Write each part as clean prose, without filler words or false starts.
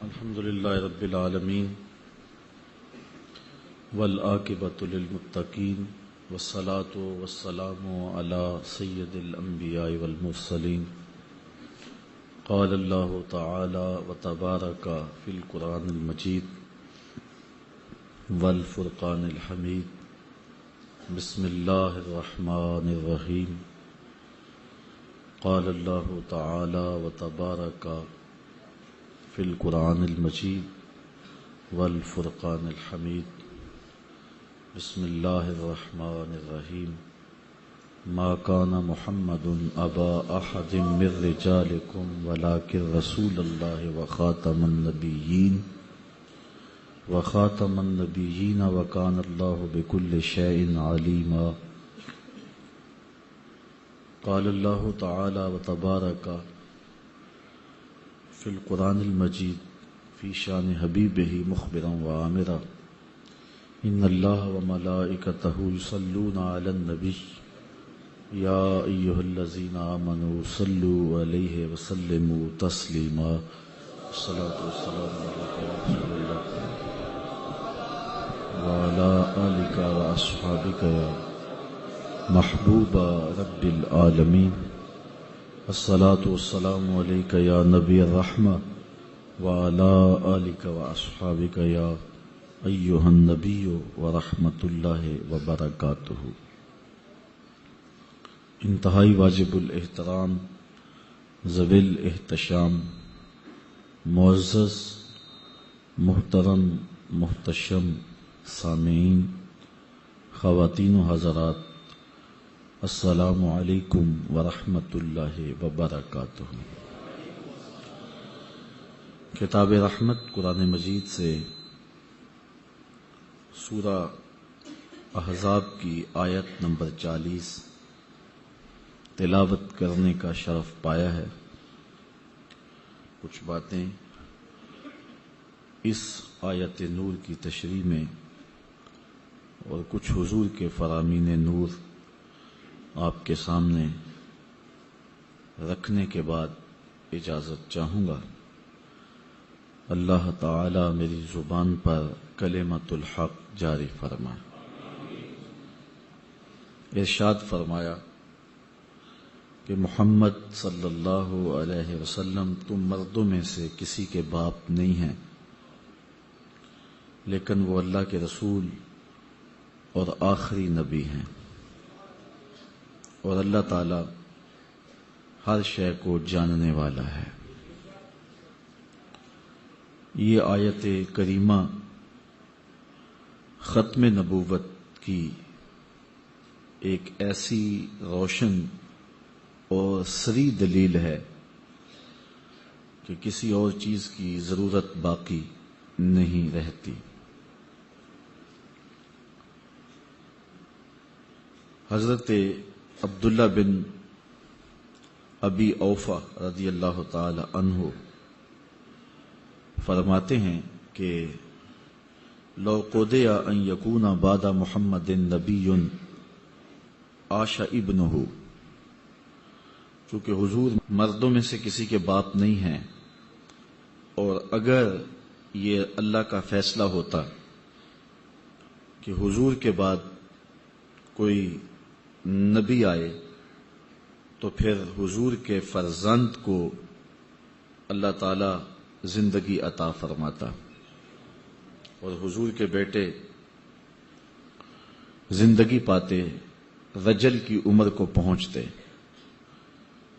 الحمد للہ رب العالمین والعاقبۃ للمتقین والصلاة والسلام علی سید الانبیاء والمرسلین قال اللہ تعالی وتبارک فی القرآن المجید والفرقان الحمید بسم اللہ الرحمن الرحیم قال اللہ تعالی وتبارک فی القرآن المجید والفرقان الحمید بسم اللہ الرحمن الرحیم ما کان محمد ابا احد من رجالکم ولکن رسول اللہ وخاتم النبیین وکان اللہ بکل شیء علیما قال اللہ تعالی وتبارک فی القرآن المجید فی شان حبیبہ مخبرا وعامرا ان اللہ وملائکتہ یصلون علی النبی یا ایہا الذین آمنوا صلوا علیہ وسلموا تسلیما الصلاۃ والسلام علیک یا رسول اللہ وعلی آلک واصحابک یا محبوب رب العالمین الصلاۃ والسلام علیک یا نبی الرحمہ وعلی آلک واصحابک یا ایہا النبی ورحمۃ اللہ وبرکاتہ. انتہائی واجب الاحترام ذوی الاحتشام معزز محترم محتشم سامعین خواتین و حضرات، السلام علیکم ورحمۃ اللہ وبرکاتہ. کتاب رحمت قرآن مجید سے سورہ احزاب کی آیت نمبر 40 تلاوت کرنے کا شرف پایا ہے. کچھ باتیں اس آیت نور کی تشریح میں اور کچھ حضور کے فرامین نور آپ کے سامنے رکھنے کے بعد اجازت چاہوں گا. اللہ تعالی میری زبان پر کلمۃ الحق جاری فرمائے. ارشاد فرمایا کہ محمد صلی اللہ علیہ وسلم تم مردوں میں سے کسی کے باپ نہیں ہیں، لیکن وہ اللہ کے رسول اور آخری نبی ہیں، اور اللہ تعالی ہر شے کو جاننے والا ہے. یہ آیت کریمہ ختم نبوت کی ایک ایسی روشن اور صریح دلیل ہے کہ کسی اور چیز کی ضرورت باقی نہیں رہتی. حضرت عبداللہ بن ابی اوفا رضی اللہ تعالی عنہ فرماتے ہیں کہ لو قدیا ان یکون بعد محمد نبی عاش ابنہ، چونکہ حضور مردوں میں سے کسی کے باپ نہیں ہیں، اور اگر یہ اللہ کا فیصلہ ہوتا کہ حضور کے بعد کوئی نبی آئے تو پھر حضور کے فرزند کو اللہ تعالی زندگی عطا فرماتا اور حضور کے بیٹے زندگی پاتے، رجل کی عمر کو پہنچتے.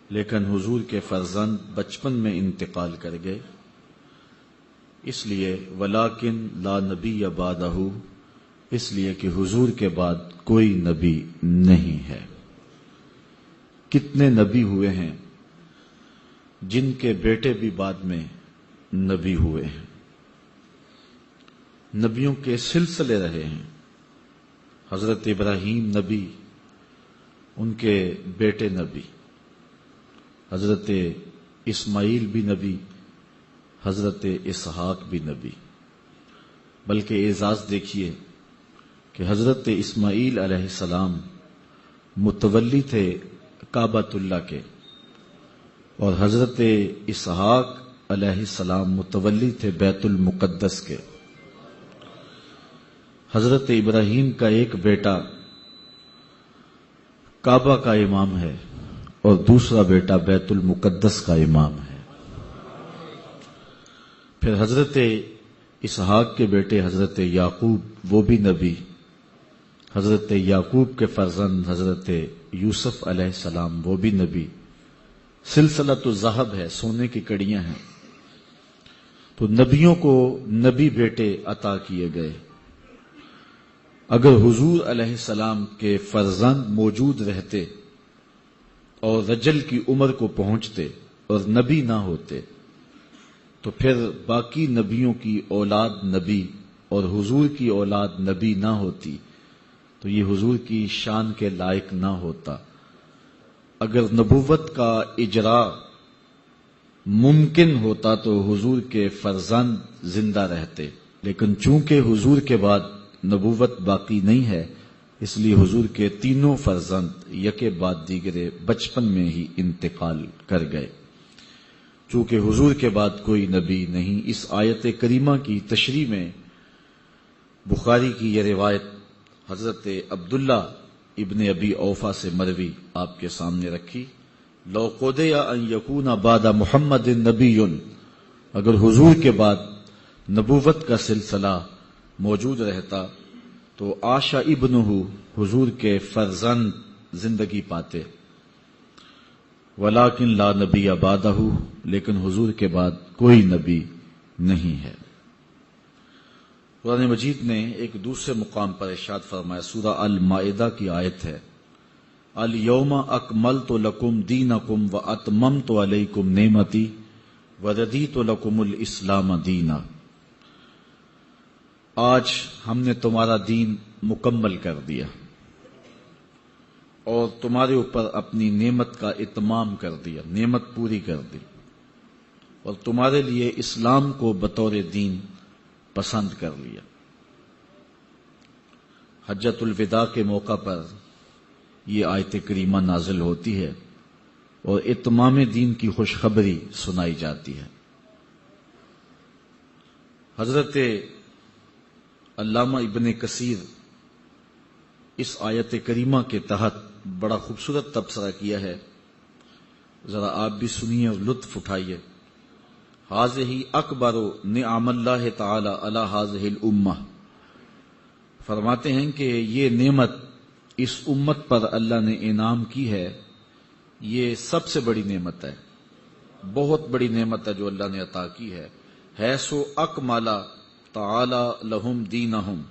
لیکن حضور کے فرزند بچپن میں انتقال کر گئے، اس لیے ولیکن لا نبی بعدہ، اس لیے کہ حضور کے بعد کوئی نبی نہیں ہے. کتنے نبی ہوئے ہیں جن کے بیٹے بھی بعد میں نبی ہوئے ہیں. نبیوں کے سلسلے رہے ہیں. حضرت ابراہیم نبی، ان کے بیٹے نبی، حضرت اسماعیل بھی نبی، حضرت اسحاق بھی نبی. بلکہ اعزاز دیکھیے کہ حضرت اسماعیل علیہ السلام متولی تھے کعبۃ اللہ کے، اور حضرت اسحاق علیہ السلام متولی تھے بیت المقدس کے. حضرت ابراہیم کا ایک بیٹا کعبہ کا امام ہے اور دوسرا بیٹا بیت المقدس کا امام ہے. پھر حضرت اسحاق کے بیٹے حضرت یعقوب وہ بھی نبی، حضرت یعقوب کے فرزند حضرت یوسف علیہ السلام وہ بھی نبی. سلسلۃ الذہب ہے، سونے کی کڑیاں ہیں. تو نبیوں کو نبی بیٹے عطا کیے گئے. اگر حضور علیہ السلام کے فرزند موجود رہتے اور رجل کی عمر کو پہنچتے اور نبی نہ ہوتے تو پھر باقی نبیوں کی اولاد نبی اور حضور کی اولاد نبی نہ ہوتی تو یہ حضور کی شان کے لائق نہ ہوتا. اگر نبوت کا اجرا ممکن ہوتا تو حضور کے فرزند زندہ رہتے، لیکن چونکہ حضور کے بعد نبوت باقی نہیں ہے اس لیے حضور کے تینوں فرزند یکے بعد دیگرے بچپن میں ہی انتقال کر گئے. چونکہ حضور کے بعد کوئی نبی نہیں، اس آیت کریمہ کی تشریح میں بخاری کی یہ روایت حضرت عبداللہ ابن ابی اوفا سے مروی آپ کے سامنے رکھی. لو قدی ان یکون بعد محمد نبی، اگر حضور کے بعد نبوت کا سلسلہ موجود رہتا تو عاشا ابنہ، حضور کے فرزند زندگی پاتے. ولیکن لا نبی بعدہ، لیکن حضور کے بعد کوئی نبی نہیں ہے. قرآن مجید نے ایک دوسرے مقام پر ارشاد فرمایا، سورہ المائدہ کی آیت ہے، الیوم اکملت لکم دینکم واتممت علیکم نعمتی ورضیت لکم الاسلام دینا. آج ہم نے تمہارا دین مکمل کر دیا اور تمہارے اوپر اپنی نعمت کا اتمام کر دیا، نعمت پوری کر دی اور تمہارے لیے اسلام کو بطور دین پسند کر لیا. حجۃ الوداع کے موقع پر یہ آیت کریمہ نازل ہوتی ہے اور اتمام دین کی خوشخبری سنائی جاتی ہے. حضرت علامہ ابن کثیر اس آیت کریمہ کے تحت بڑا خوبصورت تبصرہ کیا ہے، ذرا آپ بھی سنیے اور لطف اٹھائیے. ھذہ اکبر نعم اللہ تعالی علی ھذہ الامہ، فرماتے ہیں کہ یہ نعمت اس امت پر اللہ نے انعام کی ہے، یہ سب سے بڑی نعمت ہے، بہت بڑی نعمت ہے جو اللہ نے عطا کی ہے. حیث اکمل تعالی لہم دینہم،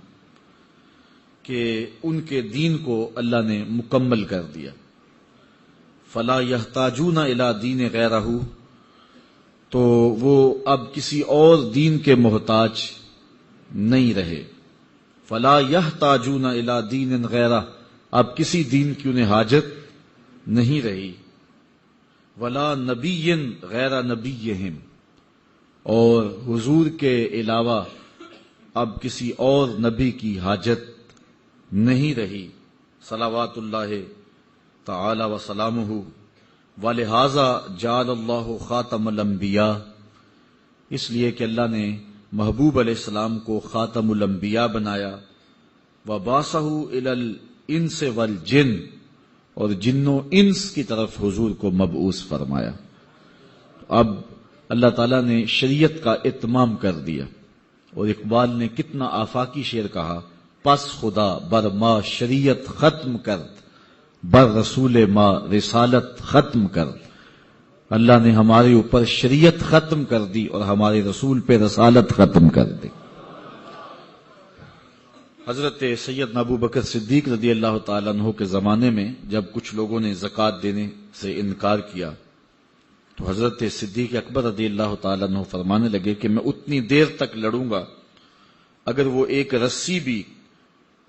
کہ ان کے دین کو اللہ نے مکمل کر دیا. فلا یحتاجون الی دین غیرہ، تو وہ اب کسی اور دین کے محتاج نہیں رہے. فلا یحتاجون الی دین غیرہ، اب کسی دین کی انہیں حاجت نہیں رہی. ولا نبی غیر نبیہم، اور حضور کے علاوہ اب کسی اور نبی کی حاجت نہیں رہی. صلوات اللہ تعالی وسلامہ. ولہذا جعل اللہ خاتم الانبیاء، اس لیے کہ اللہ نے محبوب علیہ السلام کو خاتم الانبیاء بنایا. وبعثہ الی الانس والجن، اور جن و انس کی طرف حضور کو مبعوث فرمایا. اب اللہ تعالیٰ نے شریعت کا اتمام کر دیا. اور اقبال نے کتنا آفاقی شعر کہا، پس خدا بر ما شریعت ختم کرد، بر رسول ما رسالت ختم کرد. اللہ نے ہمارے اوپر شریعت ختم کر دی اور ہمارے رسول پہ رسالت ختم کر دی. حضرت سیدنا ابو بکر صدیق رضی اللہ تعالیٰ عنہ کے زمانے میں جب کچھ لوگوں نے زکوٰۃ دینے سے انکار کیا تو حضرت صدیق اکبر رضی اللہ تعالیٰ عنہ فرمانے لگے کہ میں اتنی دیر تک لڑوں گا اگر وہ ایک رسی بھی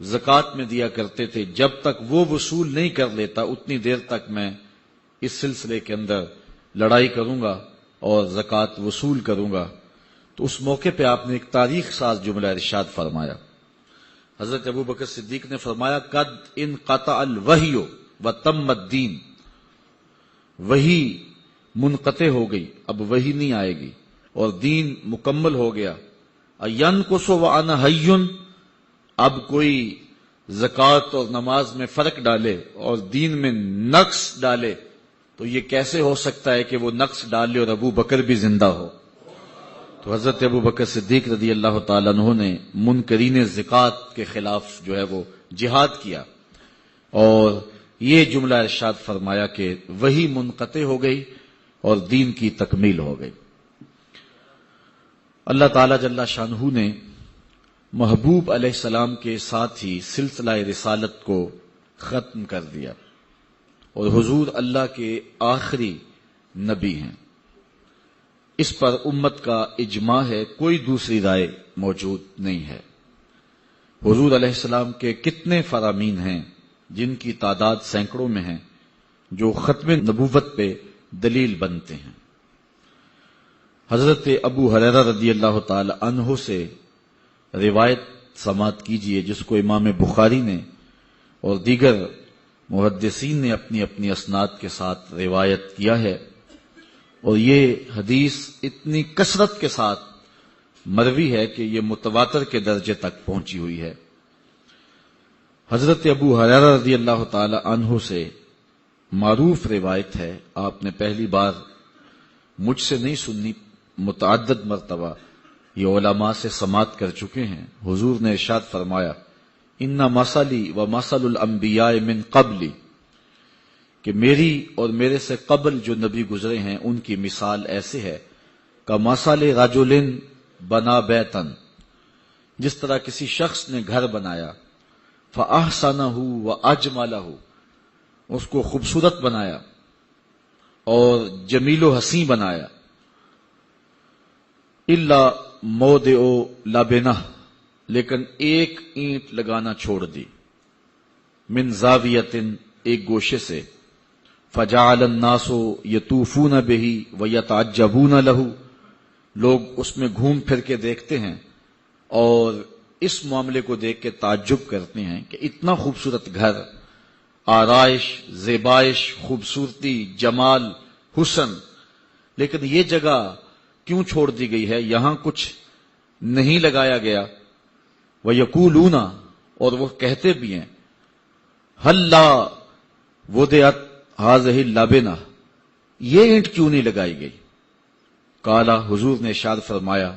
زکوٰۃ میں دیا کرتے تھے، جب تک وہ وصول نہیں کر لیتا اتنی دیر تک میں اس سلسلے کے اندر لڑائی کروں گا اور زکوٰۃ وصول کروں گا. تو اس موقع پہ آپ نے ایک تاریخ ساز جملہ ارشاد فرمایا. حضرت ابو بکر صدیق نے فرمایا، قد انقطع الوحی وتم الدین، وحی منقطع ہو گئی، اب وحی نہیں آئے گی اور دین مکمل ہو گیا، اینقص وانا حی، اب کوئی زکوٰۃ اور نماز میں فرق ڈالے اور دین میں نقص ڈالے تو یہ کیسے ہو سکتا ہے کہ وہ نقص ڈالے اور ابو بکر بھی زندہ ہو؟ تو حضرت ابو بکر صدیق رضی اللہ تعالیٰ عنہ نے منکرین زکوٰۃ کے خلاف جو ہے وہ جہاد کیا، اور یہ جملہ ارشاد فرمایا کہ وہی منقطع ہو گئی اور دین کی تکمیل ہو گئی۔ اللہ تعالیٰ جل شانہ نے محبوب علیہ السلام کے ساتھ ہی سلسلہ رسالت کو ختم کر دیا، اور حضور اللہ کے آخری نبی ہیں۔ اس پر امت کا اجماع ہے، کوئی دوسری رائے موجود نہیں ہے۔ حضور علیہ السلام کے کتنے فرامین ہیں جن کی تعداد سینکڑوں میں ہے، جو ختم نبوت پہ دلیل بنتے ہیں۔ حضرت ابو ہریرہ رضی اللہ تعالی عنہ سے روایت سماعت کیجئے، جس کو امام بخاری نے اور دیگر محدثین نے اپنی اپنی اسناد کے ساتھ روایت کیا ہے، اور یہ حدیث اتنی کثرت کے ساتھ مروی ہے کہ یہ متواتر کے درجے تک پہنچی ہوئی ہے۔ حضرت ابو ہریرہ رضی اللہ تعالی عنہ سے معروف روایت ہے، آپ نے پہلی بار مجھ سے نہیں سنی، متعدد مرتبہ یہ علماء سے سماعت کر چکے ہیں۔ حضور نے ارشاد فرمایا، ان مثلی و مثل الانبیاء من قبلی، کہ میری اور میرے سے قبل جو نبی گزرے ہیں ان کی مثال ایسے ہے کہ مثل رجل بنا بیتن، جس طرح کسی شخص نے گھر بنایا، فاحسنہ واجملہ، اس کو خوبصورت بنایا اور جمیل و حسین بنایا، الا موضع لبنہ، لیکن ایک اینٹ لگانا چھوڑ دی، من زاویۃ، ایک گوشے سے، فجعل الناس یطوفون بہ ویتعجبون لہ، لوگ اس میں گھوم پھر کے دیکھتے ہیں اور اس معاملے کو دیکھ کے تعجب کرتے ہیں کہ اتنا خوبصورت گھر، آرائش، زیبائش، خوبصورتی، جمال، حسن، لیکن یہ جگہ کیوں چھوڑ دی گئی ہے، یہاں کچھ نہیں لگایا گیا؟ وَيَقُولُونَ، اور وہ کہتے بھی ہیں، ہَلَّا وُضِعَتْ هَذِهِ اللَّبِنَةُ، یہ اینٹ کیوں نہیں لگائی گئی؟ قال، حضور نے ارشاد فرمایا،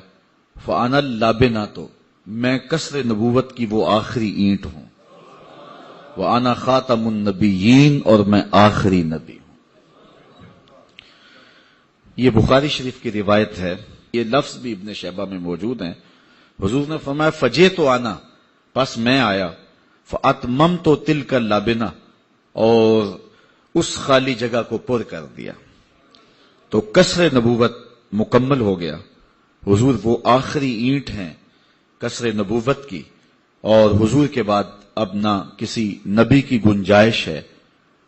فَأَنَا اللَّبِنَةُ، میں قصر نبوت کی وہ آخری اینٹ ہوں، وَأَنَا خَاتَمُ النَّبِيِّينَ، اور میں آخری نبی ہوں۔ یہ بخاری شریف کی روایت ہے، یہ لفظ بھی ابن شیبہ میں موجود ہیں۔ حضور نے فرمایا، فجئت انا، پس میں آیا، فاتممت تلک اللبنہ، اور اس خالی جگہ کو پر کر دیا، تو قصر نبوت مکمل ہو گیا۔ حضور وہ آخری اینٹ ہیں قصر نبوت کی، اور حضور کے بعد اب نہ کسی نبی کی گنجائش ہے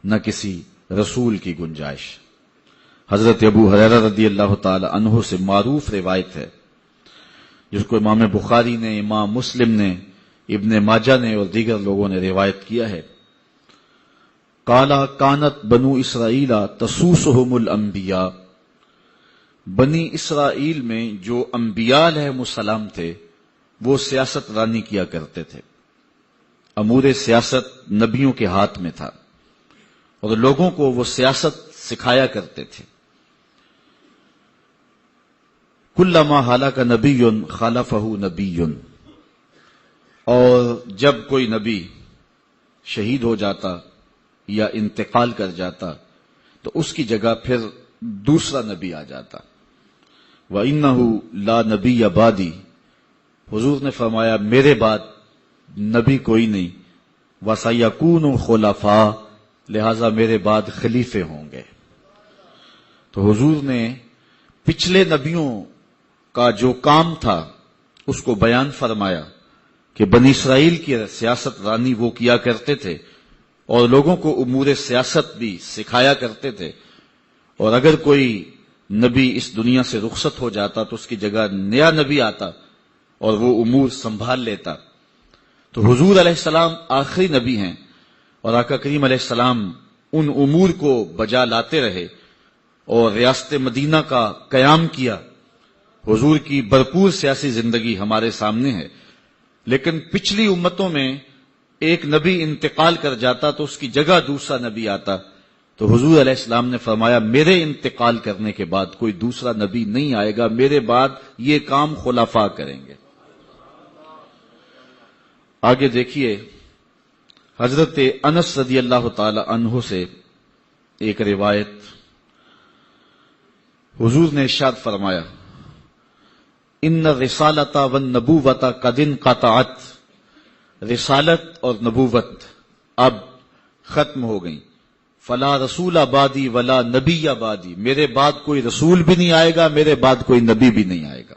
نہ کسی رسول کی گنجائش۔ حضرت ابو ہریرہ رضی اللہ تعالی عنہ سے معروف روایت ہے، جس کو امام بخاری نے، امام مسلم نے، ابن ماجہ نے اور دیگر لوگوں نے روایت کیا ہے۔ قالا کانت بنو اسرائیل تسوسہم الانبیاء، بنی اسرائیل میں جو انبیاء علیہم السلام تھے وہ سیاست رانی کیا کرتے تھے، امور سیاست نبیوں کے ہاتھ میں تھا، اور لوگوں کو وہ سیاست سکھایا کرتے تھے۔ کلما ہلاک نبی خالفہ نبی، اور جب کوئی نبی شہید ہو جاتا یا انتقال کر جاتا تو اس کی جگہ پھر دوسرا نبی آ جاتا۔ وَإِنَّهُ لَا نَبِيَّ بَعْدِي، حضور نے فرمایا میرے بعد نبی کوئی نہیں، وَسَيَكُونُ خُلَفَاء، لہذا میرے بعد خلیفے ہوں گے۔ تو حضور نے پچھلے نبیوں کا جو کام تھا اس کو بیان فرمایا کہ بنی اسرائیل کی سیاست رانی وہ کیا کرتے تھے، اور لوگوں کو امور سیاست بھی سکھایا کرتے تھے، اور اگر کوئی نبی اس دنیا سے رخصت ہو جاتا تو اس کی جگہ نیا نبی آتا اور وہ امور سنبھال لیتا۔ تو حضور علیہ السلام آخری نبی ہیں، اور آقا کریم علیہ السلام ان امور کو بجا لاتے رہے اور ریاست مدینہ کا قیام کیا، حضور کی بھرپور سیاسی زندگی ہمارے سامنے ہے، لیکن پچھلی امتوں میں ایک نبی انتقال کر جاتا تو اس کی جگہ دوسرا نبی آتا، تو حضور علیہ السلام نے فرمایا میرے انتقال کرنے کے بعد کوئی دوسرا نبی نہیں آئے گا، میرے بعد یہ کام خلفاء کریں گے۔ آگے دیکھیے، حضرت انس رضی اللہ تعالی عنہ سے ایک روایت، حضور نے ارشاد فرمایا ان الرسالۃ والنبوۃ قد انقطعت، رسالت اور نبوت اب ختم ہو گئی، فلا رسول بعدی ولا نبی بعدی، میرے بعد کوئی رسول بھی نہیں آئے گا، میرے بعد کوئی نبی بھی نہیں آئے گا۔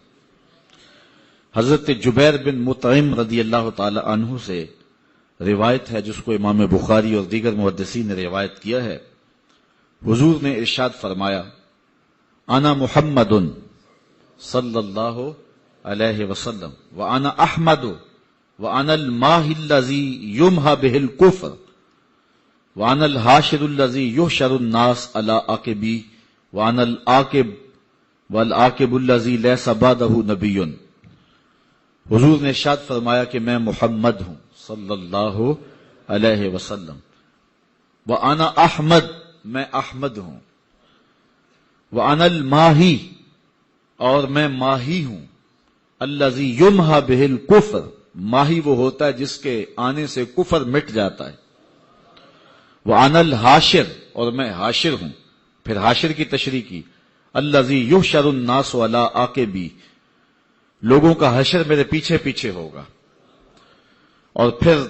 حضرت جبیر بن مطعم رضی اللہ تعالی عنہ سے روایت ہے جس کو امام بخاری اور دیگر محدثین نے روایت کیا ہے، حضور نے ارشاد فرمایا انا محمد صلی اللہ علیہ وسلم وانا احمد وانا الماحی الذی یمحى به الکفر وانا الحاشر الذی یحشر الناس علی عقبی وانا العاقب والعاقب الذی لیس بعدہ نبی۔ حضور نے ارشاد فرمایا کہ میں محمد ہوں صلی اللہ علیہ وسلم، وانا احمد، میں احمد ہوں، وانا الماحی، اور میں ماہی ہوں، الذی یمحى به الکفر، ماہی وہ ہوتا ہے جس کے آنے سے کفر مٹ جاتا ہے، وانا الحاشر، اور میں حاشر ہوں، پھر حاشر کی تشریح کی، الذی یحشر الناس علی عقبی، لوگوں کا حشر میرے پیچھے پیچھے ہوگا، اور پھر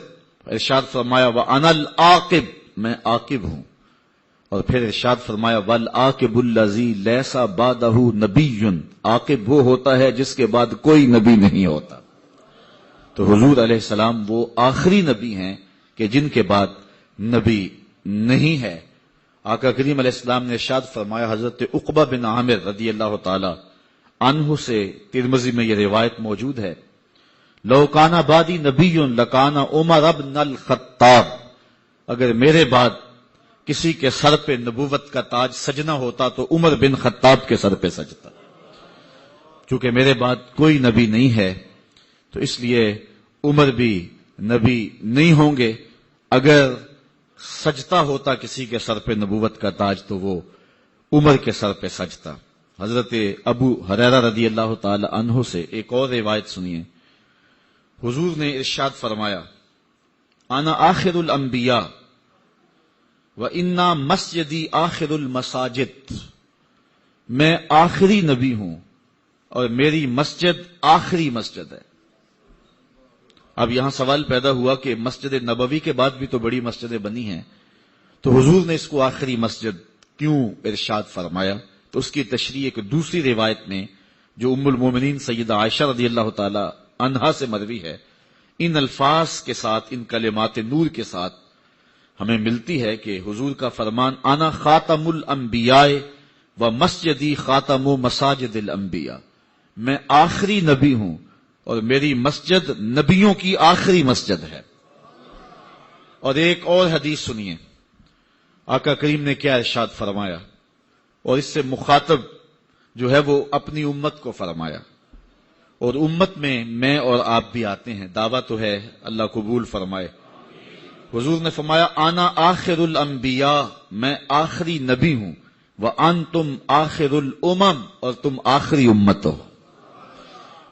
ارشاد فرمایا وانا العاقب، میں عاقب ہوں، اور پھر ارشاد فرمایا والعاقب الذی لیس بعدہ نبی، عاقب وہ ہوتا ہے جس کے بعد کوئی نبی نہیں ہوتا۔ تو حضور علیہ السلام وہ آخری نبی ہیں کہ جن کے بعد نبی نہیں ہے۔ آقا کریم علیہ السلام نے ارشاد فرمایا، حضرت عقبہ بن عامر رضی اللہ تعالی عنہ سے ترمذی میں یہ روایت موجود ہے، لو کان بعدی نبی لکان عمر بن الخطاب، اگر میرے بعد کسی کے سر پہ نبوت کا تاج سجنا ہوتا تو عمر بن خطاب کے سر پہ سجتا، چونکہ میرے بعد کوئی نبی نہیں ہے تو اس لیے عمر بھی نبی نہیں ہوں گے۔ اگر سجتا ہوتا کسی کے سر پہ نبوت کا تاج تو وہ عمر کے سر پہ سجتا۔ حضرت ابو ہریرہ رضی اللہ تعالی عنہ سے ایک اور روایت سنیے، حضور نے ارشاد فرمایا انا آخر الانبیاء وَإِنَّا مَسْجِدِي آخِرُ الْمَسَاجِدِ، میں آخری نبی ہوں اور میری مسجد آخری مسجد ہے۔ اب یہاں سوال پیدا ہوا کہ مسجد نبوی کے بعد بھی تو بڑی مسجدیں بنی ہیں، تو حضور نے اس کو آخری مسجد کیوں ارشاد فرمایا؟ تو اس کی تشریح ایک دوسری روایت میں جو ام المومنین سیدہ عائشہ رضی اللہ تعالی عنہا سے مروی ہے، ان الفاظ کے ساتھ، ان کلمات نور کے ساتھ ہمیں ملتی ہے کہ حضور کا فرمان انا خاتم الانبیاء و مسجدی خاتم مساجد الانبیاء، میں آخری نبی ہوں اور میری مسجد نبیوں کی آخری مسجد ہے۔ اور ایک اور حدیث سنیے، آقا کریم نے کیا ارشاد فرمایا، اور اس سے مخاطب جو ہے وہ اپنی امت کو فرمایا، اور امت میں اور آپ بھی آتے ہیں، دعویٰ تو ہے، اللہ قبول فرمائے۔ حضور نے فرمایا انا آخر الانبیاء، میں آخری نبی ہوں، وانتم آخر الامم، اور تم آخری امت ہو۔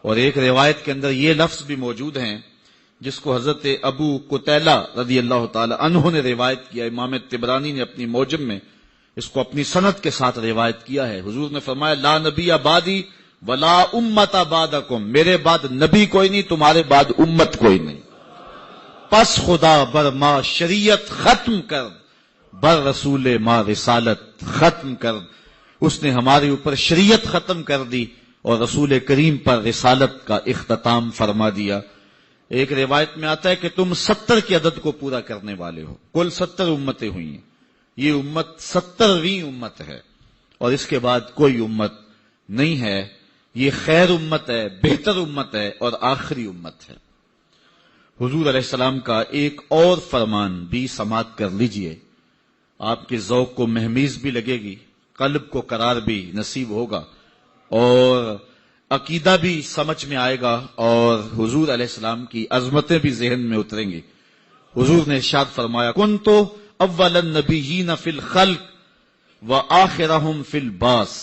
اور ایک روایت کے اندر یہ لفظ بھی موجود ہیں جس کو حضرت ابو قتیلہ رضی اللہ تعالی عنہ نے روایت کیا، امام طبرانی نے اپنی موجم میں اس کو اپنی سند کے ساتھ روایت کیا ہے۔ حضور نے فرمایا لا نبی بعدی ولا امت بعدکم، میرے بعد نبی کوئی نہیں، تمہارے بعد امت کوئی نہیں، پس خدا بر ما شریعت ختم کر، بر رسول ما رسالت ختم کر، اس نے ہمارے اوپر شریعت ختم کر دی اور رسول کریم پر رسالت کا اختتام فرما دیا۔ ایک روایت میں آتا ہے کہ تم 70 کے عدد کو پورا کرنے والے ہو، کل 70 امتیں ہوئی ہیں، یہ امت 70ویں امت ہے، اور اس کے بعد کوئی امت نہیں ہے، یہ خیر امت ہے، بہتر امت ہے اور آخری امت ہے۔ حضور علیہ السلام کا ایک اور فرمان بھی سماعت کر لیجئے، آپ کے ذوق کو مہمیز بھی لگے گی، قلب کو قرار بھی نصیب ہوگا، اور عقیدہ بھی سمجھ میں آئے گا اور حضور علیہ السلام کی عظمتیں بھی ذہن میں اتریں گی۔ حضور نے ارشاد فرمایا، کنت اول النبیین فی الخلق وآخرہم فی البعث،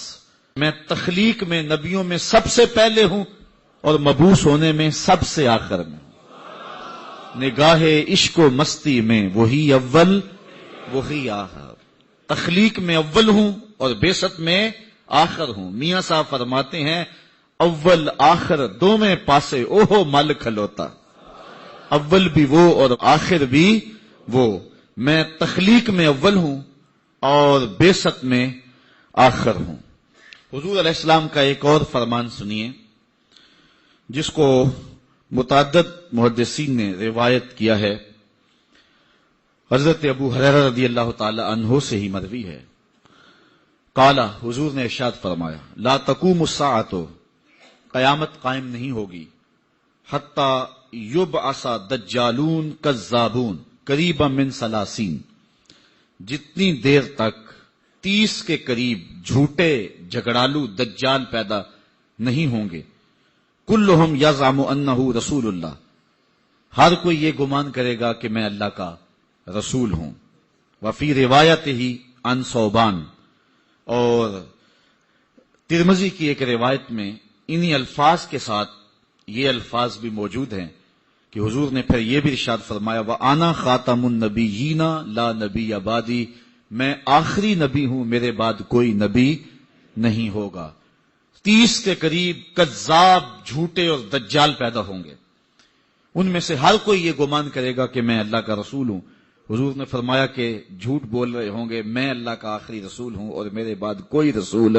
میں تخلیق میں نبیوں میں سب سے پہلے ہوں اور مبعوث ہونے میں سب سے آخر میں ہوں۔ نگاہ عشق و مستی میں وہی اول وہی آخر، تخلیق میں اول ہوں اور بعثت میں آخر ہوں۔ میاں صاحب فرماتے ہیں، اول آخر دو میں پاسے اوہو مل کھلوتا، اول بھی وہ اور آخر بھی وہ، میں تخلیق میں اول ہوں اور بعثت میں آخر ہوں۔ حضور علیہ السلام کا ایک اور فرمان سنیے جس کو متعدد محدثین نے روایت کیا ہے، حضرت ابو ہریرہ رضی اللہ تعالی عنہ سے ہی مروی ہے۔ قالا، حضور نے ارشاد فرمایا، لا تقوم الساعۃ، قیامت قائم نہیں ہوگی، حتی یبعث دجالون کذابون قریبا من ثلاثین، جتنی دیر تک 30 کے قریب جھوٹے جھگڑالو دجال پیدا نہیں ہوں گے، کلہم یزعم انہ رسول اللہ، ہر کوئی یہ گمان کرے گا کہ میں اللہ کا رسول ہوں۔ وفی روایت ہی عن ثوبان، اور ترمذی کی ایک روایت میں انہی الفاظ کے ساتھ یہ الفاظ بھی موجود ہیں کہ حضور نے پھر یہ بھی ارشاد فرمایا، وَأَنَا خَاتَمُ النَّبِيِّينَ لَا نَبِيَّ بَعْدِي، میں آخری نبی ہوں، میرے بعد کوئی نبی نہیں ہوگا۔ 30 کے قریب کذاب جھوٹے اور دجال پیدا ہوں گے، ان میں سے ہر کوئی یہ گمان کرے گا کہ میں اللہ کا رسول ہوں۔ حضور نے فرمایا کہ جھوٹ بول رہے ہوں گے، میں اللہ کا آخری رسول ہوں اور میرے بعد کوئی رسول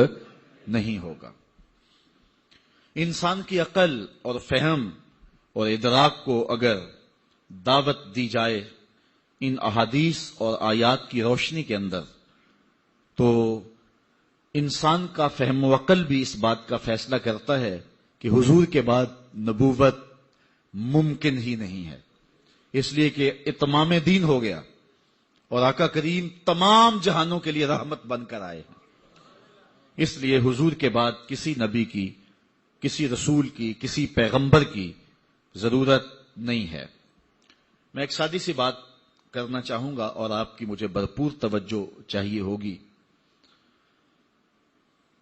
نہیں ہوگا۔ انسان کی عقل اور فہم اور ادراک کو اگر دعوت دی جائے ان احادیث اور آیات کی روشنی کے اندر، تو انسان کا فہم و عقل بھی اس بات کا فیصلہ کرتا ہے کہ حضور کے بعد نبوت ممکن ہی نہیں ہے، اس لیے کہ اتمام دین ہو گیا اور آقا کریم تمام جہانوں کے لیے رحمت بن کر آئے ہیں۔ اس لیے حضور کے بعد کسی نبی کی، کسی رسول کی، کسی پیغمبر کی ضرورت نہیں ہے۔ میں ایک سادی سی بات کرنا چاہوں گا اور آپ کی مجھے بھرپور توجہ چاہیے ہوگی۔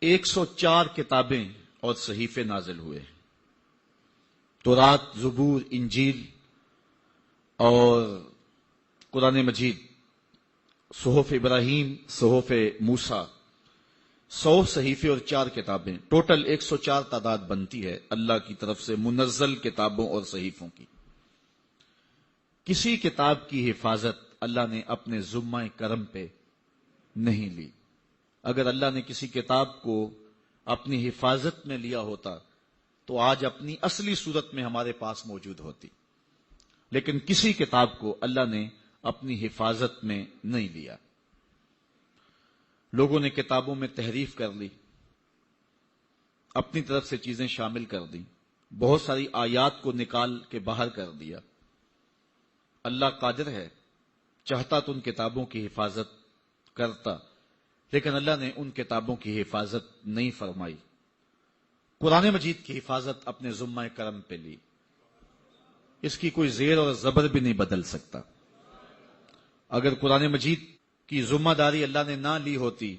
104 کتابیں اور صحیفے نازل ہوئے، تورات، زبور، انجیل اور قرآن مجید، صحف ابراہیم، صحف موسیٰ، 100 صحیفے اور 4 کتابیں، ٹوٹل 104 تعداد بنتی ہے اللہ کی طرف سے منزل کتابوں اور صحیفوں کی۔ کسی کتاب کی حفاظت اللہ نے اپنے ذمہ کرم پہ نہیں لی۔ اگر اللہ نے کسی کتاب کو اپنی حفاظت میں لیا ہوتا تو آج اپنی اصلی صورت میں ہمارے پاس موجود ہوتی، لیکن کسی کتاب کو اللہ نے اپنی حفاظت میں نہیں لیا۔ لوگوں نے کتابوں میں تحریف کر لی، اپنی طرف سے چیزیں شامل کر دیں، بہت ساری آیات کو نکال کے باہر کر دیا۔ اللہ قادر ہے، چاہتا تو ان کتابوں کی حفاظت کرتا، لیکن اللہ نے ان کتابوں کی حفاظت نہیں فرمائی۔ قرآن مجید کی حفاظت اپنے ذمہ کرم پہ لی، اس کی کوئی زیر اور زبر بھی نہیں بدل سکتا۔ اگر قرآن مجید کی ذمہ داری اللہ نے نہ لی ہوتی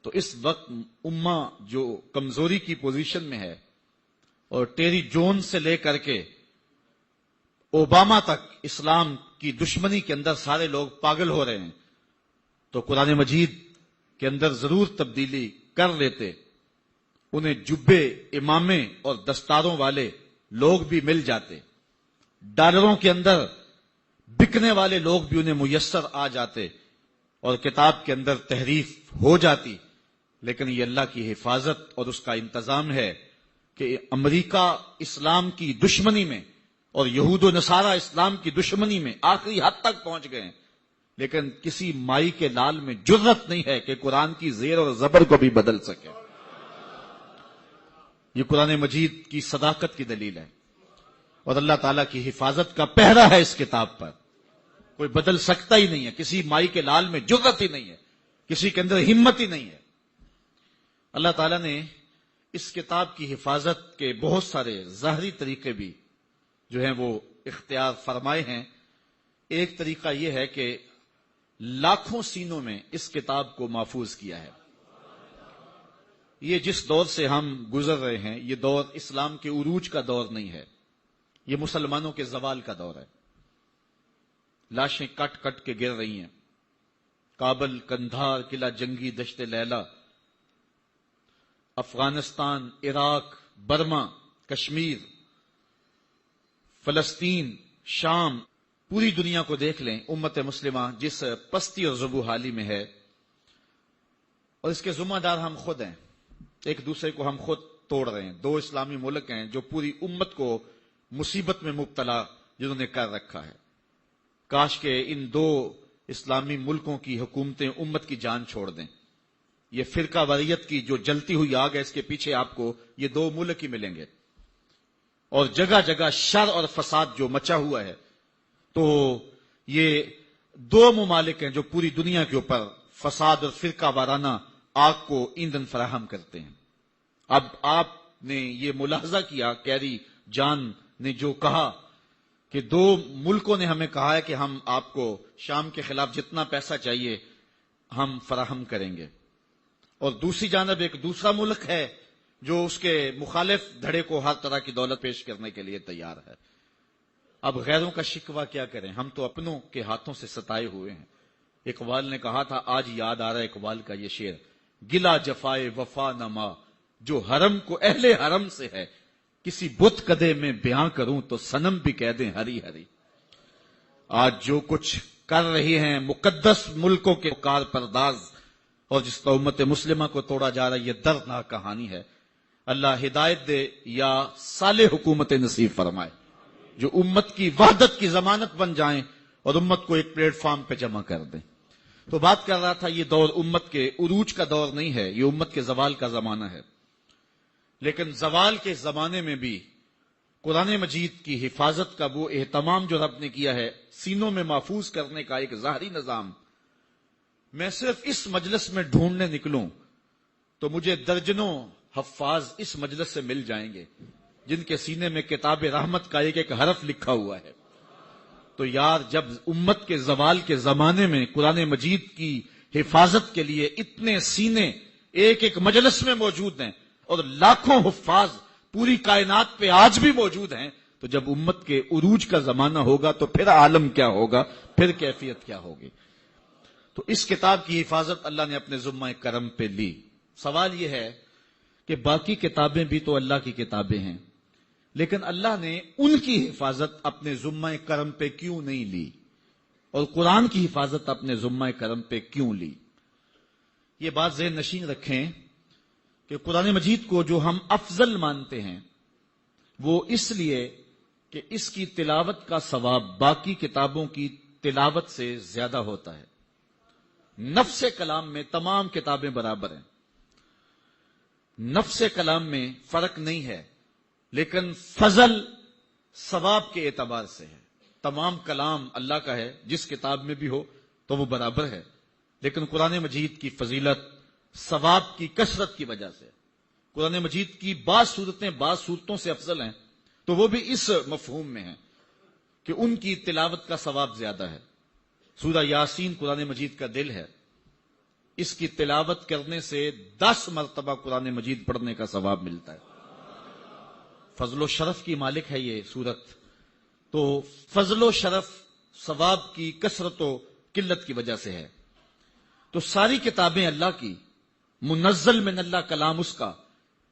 تو اس وقت امہ جو کمزوری کی پوزیشن میں ہے، اور ٹیری جون سے لے کر کے اوباما تک اسلام کی دشمنی کے اندر سارے لوگ پاگل ہو رہے ہیں، تو قرآن مجید کے اندر ضرور تبدیلی کر لیتے، انہیں جبے، امامے اور دستاروں والے لوگ بھی مل جاتے، ڈالروں کے اندر بکنے والے لوگ بھی انہیں میسر آ جاتے اور کتاب کے اندر تحریف ہو جاتی۔ لیکن یہ اللہ کی حفاظت اور اس کا انتظام ہے کہ امریکہ اسلام کی دشمنی میں اور یہود و نصارہ اسلام کی دشمنی میں آخری حد تک پہنچ گئے ہیں، لیکن کسی مائی کے لال میں جرت نہیں ہے کہ قرآن کی زیر اور زبر کو بھی بدل سکے۔ یہ قرآن مجید کی صداقت کی دلیل ہے، اور اللہ تعالیٰ کی حفاظت کا پہرا ہے اس کتاب پر، کوئی بدل سکتا ہی نہیں ہے، کسی مائی کے لال میں جرت ہی نہیں ہے، کسی کے اندر ہمت ہی نہیں ہے۔ اللہ تعالیٰ نے اس کتاب کی حفاظت کے بہت سارے ظاہری طریقے بھی جو ہیں وہ اختیار فرمائے ہیں۔ ایک طریقہ یہ ہے کہ لاکھوں سینوں میں اس کتاب کو محفوظ کیا ہے۔ یہ جس دور سے ہم گزر رہے ہیں، یہ دور اسلام کے عروج کا دور نہیں ہے، یہ مسلمانوں کے زوال کا دور ہے۔ لاشیں کٹ کٹ کے گر رہی ہیں۔ کابل، کندھار، قلعہ جنگی، دشت لیلا، افغانستان، عراق، برما، کشمیر، فلسطین، شام، پوری دنیا کو دیکھ لیں، امت مسلمہ جس پستی اور ذبوحالی میں ہے، اور اس کے ذمہ دار ہم خود ہیں۔ ایک دوسرے کو ہم خود توڑ رہے ہیں۔ دو اسلامی ملک ہیں جو پوری امت کو مصیبت میں مبتلا جنہوں نے کر رکھا ہے۔ کاش کہ ان دو اسلامی ملکوں کی حکومتیں امت کی جان چھوڑ دیں۔ یہ فرقہ واریت کی جو جلتی ہوئی آگ ہے، اس کے پیچھے آپ کو یہ دو ملک ہی ملیں گے، اور جگہ جگہ شر اور فساد جو مچا ہوا ہے، تو یہ دو ممالک ہیں جو پوری دنیا کے اوپر فساد اور فرقہ وارانہ آگ کو ایندھن فراہم کرتے ہیں۔ اب آپ نے یہ ملاحظہ کیا، کیری جان نے جو کہا کہ دو ملکوں نے ہمیں کہا ہے کہ ہم آپ کو شام کے خلاف جتنا پیسہ چاہیے ہم فراہم کریں گے، اور دوسری جانب ایک دوسرا ملک ہے جو اس کے مخالف دھڑے کو ہر طرح کی دولت پیش کرنے کے لیے تیار ہے۔ اب غیروں کا شکوہ کیا کریں، ہم تو اپنوں کے ہاتھوں سے ستائے ہوئے ہیں۔ اقبال نے کہا تھا، آج یاد آ رہا ہے اقبال کا یہ شعر، گلا جفائے وفا نما جو حرم کو اہل حرم سے ہے، کسی بت کدے میں بیاں کروں تو صنم بھی کہہ دیں ہری ہری۔ آج جو کچھ کر رہی ہیں مقدس ملکوں کے کار پرداز، اور جس طرح امت مسلمہ کو توڑا جا رہا ہے، یہ دردناک کہانی ہے۔ اللہ ہدایت دے یا صالح حکومت نصیب فرمائے جو امت کی وحدت کی ضمانت بن جائیں اور امت کو ایک پلیٹ فارم پہ جمع کر دیں۔ تو بات کر رہا تھا، یہ دور امت کے عروج کا دور نہیں ہے، یہ امت کے زوال کا زمانہ ہے۔ لیکن زوال کے زمانے میں بھی قرآن مجید کی حفاظت کا وہ اہتمام جو رب نے کیا ہے، سینوں میں محفوظ کرنے کا ایک ظاہری نظام، میں صرف اس مجلس میں ڈھونڈنے نکلوں تو مجھے درجنوں حفاظ اس مجلس سے مل جائیں گے جن کے سینے میں کتاب رحمت کا ایک ایک حرف لکھا ہوا ہے۔ تو یار، جب امت کے زوال کے زمانے میں قرآن مجید کی حفاظت کے لیے اتنے سینے ایک ایک مجلس میں موجود ہیں اور لاکھوں حفاظ پوری کائنات پہ آج بھی موجود ہیں، تو جب امت کے عروج کا زمانہ ہوگا تو پھر عالم کیا ہوگا، پھر کیفیت کیا ہوگی۔ تو اس کتاب کی حفاظت اللہ نے اپنے ذمہ کرم پہ لی۔ سوال یہ ہے کہ باقی کتابیں بھی تو اللہ کی کتابیں ہیں، لیکن اللہ نے ان کی حفاظت اپنے ذمہ کرم پہ کیوں نہیں لی، اور قرآن کی حفاظت اپنے ذمہ کرم پہ کیوں لی؟ یہ بات ذہن نشین رکھیں کہ قرآن مجید کو جو ہم افضل مانتے ہیں وہ اس لیے کہ اس کی تلاوت کا ثواب باقی کتابوں کی تلاوت سے زیادہ ہوتا ہے۔ نفس کلام میں تمام کتابیں برابر ہیں، نفس کلام میں فرق نہیں ہے، لیکن فضل ثواب کے اعتبار سے ہے۔ تمام کلام اللہ کا ہے، جس کتاب میں بھی ہو تو وہ برابر ہے، لیکن قرآن مجید کی فضیلت ثواب کی کثرت کی وجہ سے، قرآن مجید کی بعض صورتیں بعض صورتوں سے افضل ہیں، تو وہ بھی اس مفہوم میں ہیں کہ ان کی تلاوت کا ثواب زیادہ ہے۔ سورہ یاسین قرآن مجید کا دل ہے، اس کی تلاوت کرنے سے 10 مرتبہ قرآن مجید پڑھنے کا ثواب ملتا ہے۔ فضل و شرف کی مالک ہے یہ سورت، تو فضل و شرف ثواب کی کثرت و قلت کی وجہ سے ہے۔ تو ساری کتابیں اللہ کی، منزل من اللہ کلام اس کا،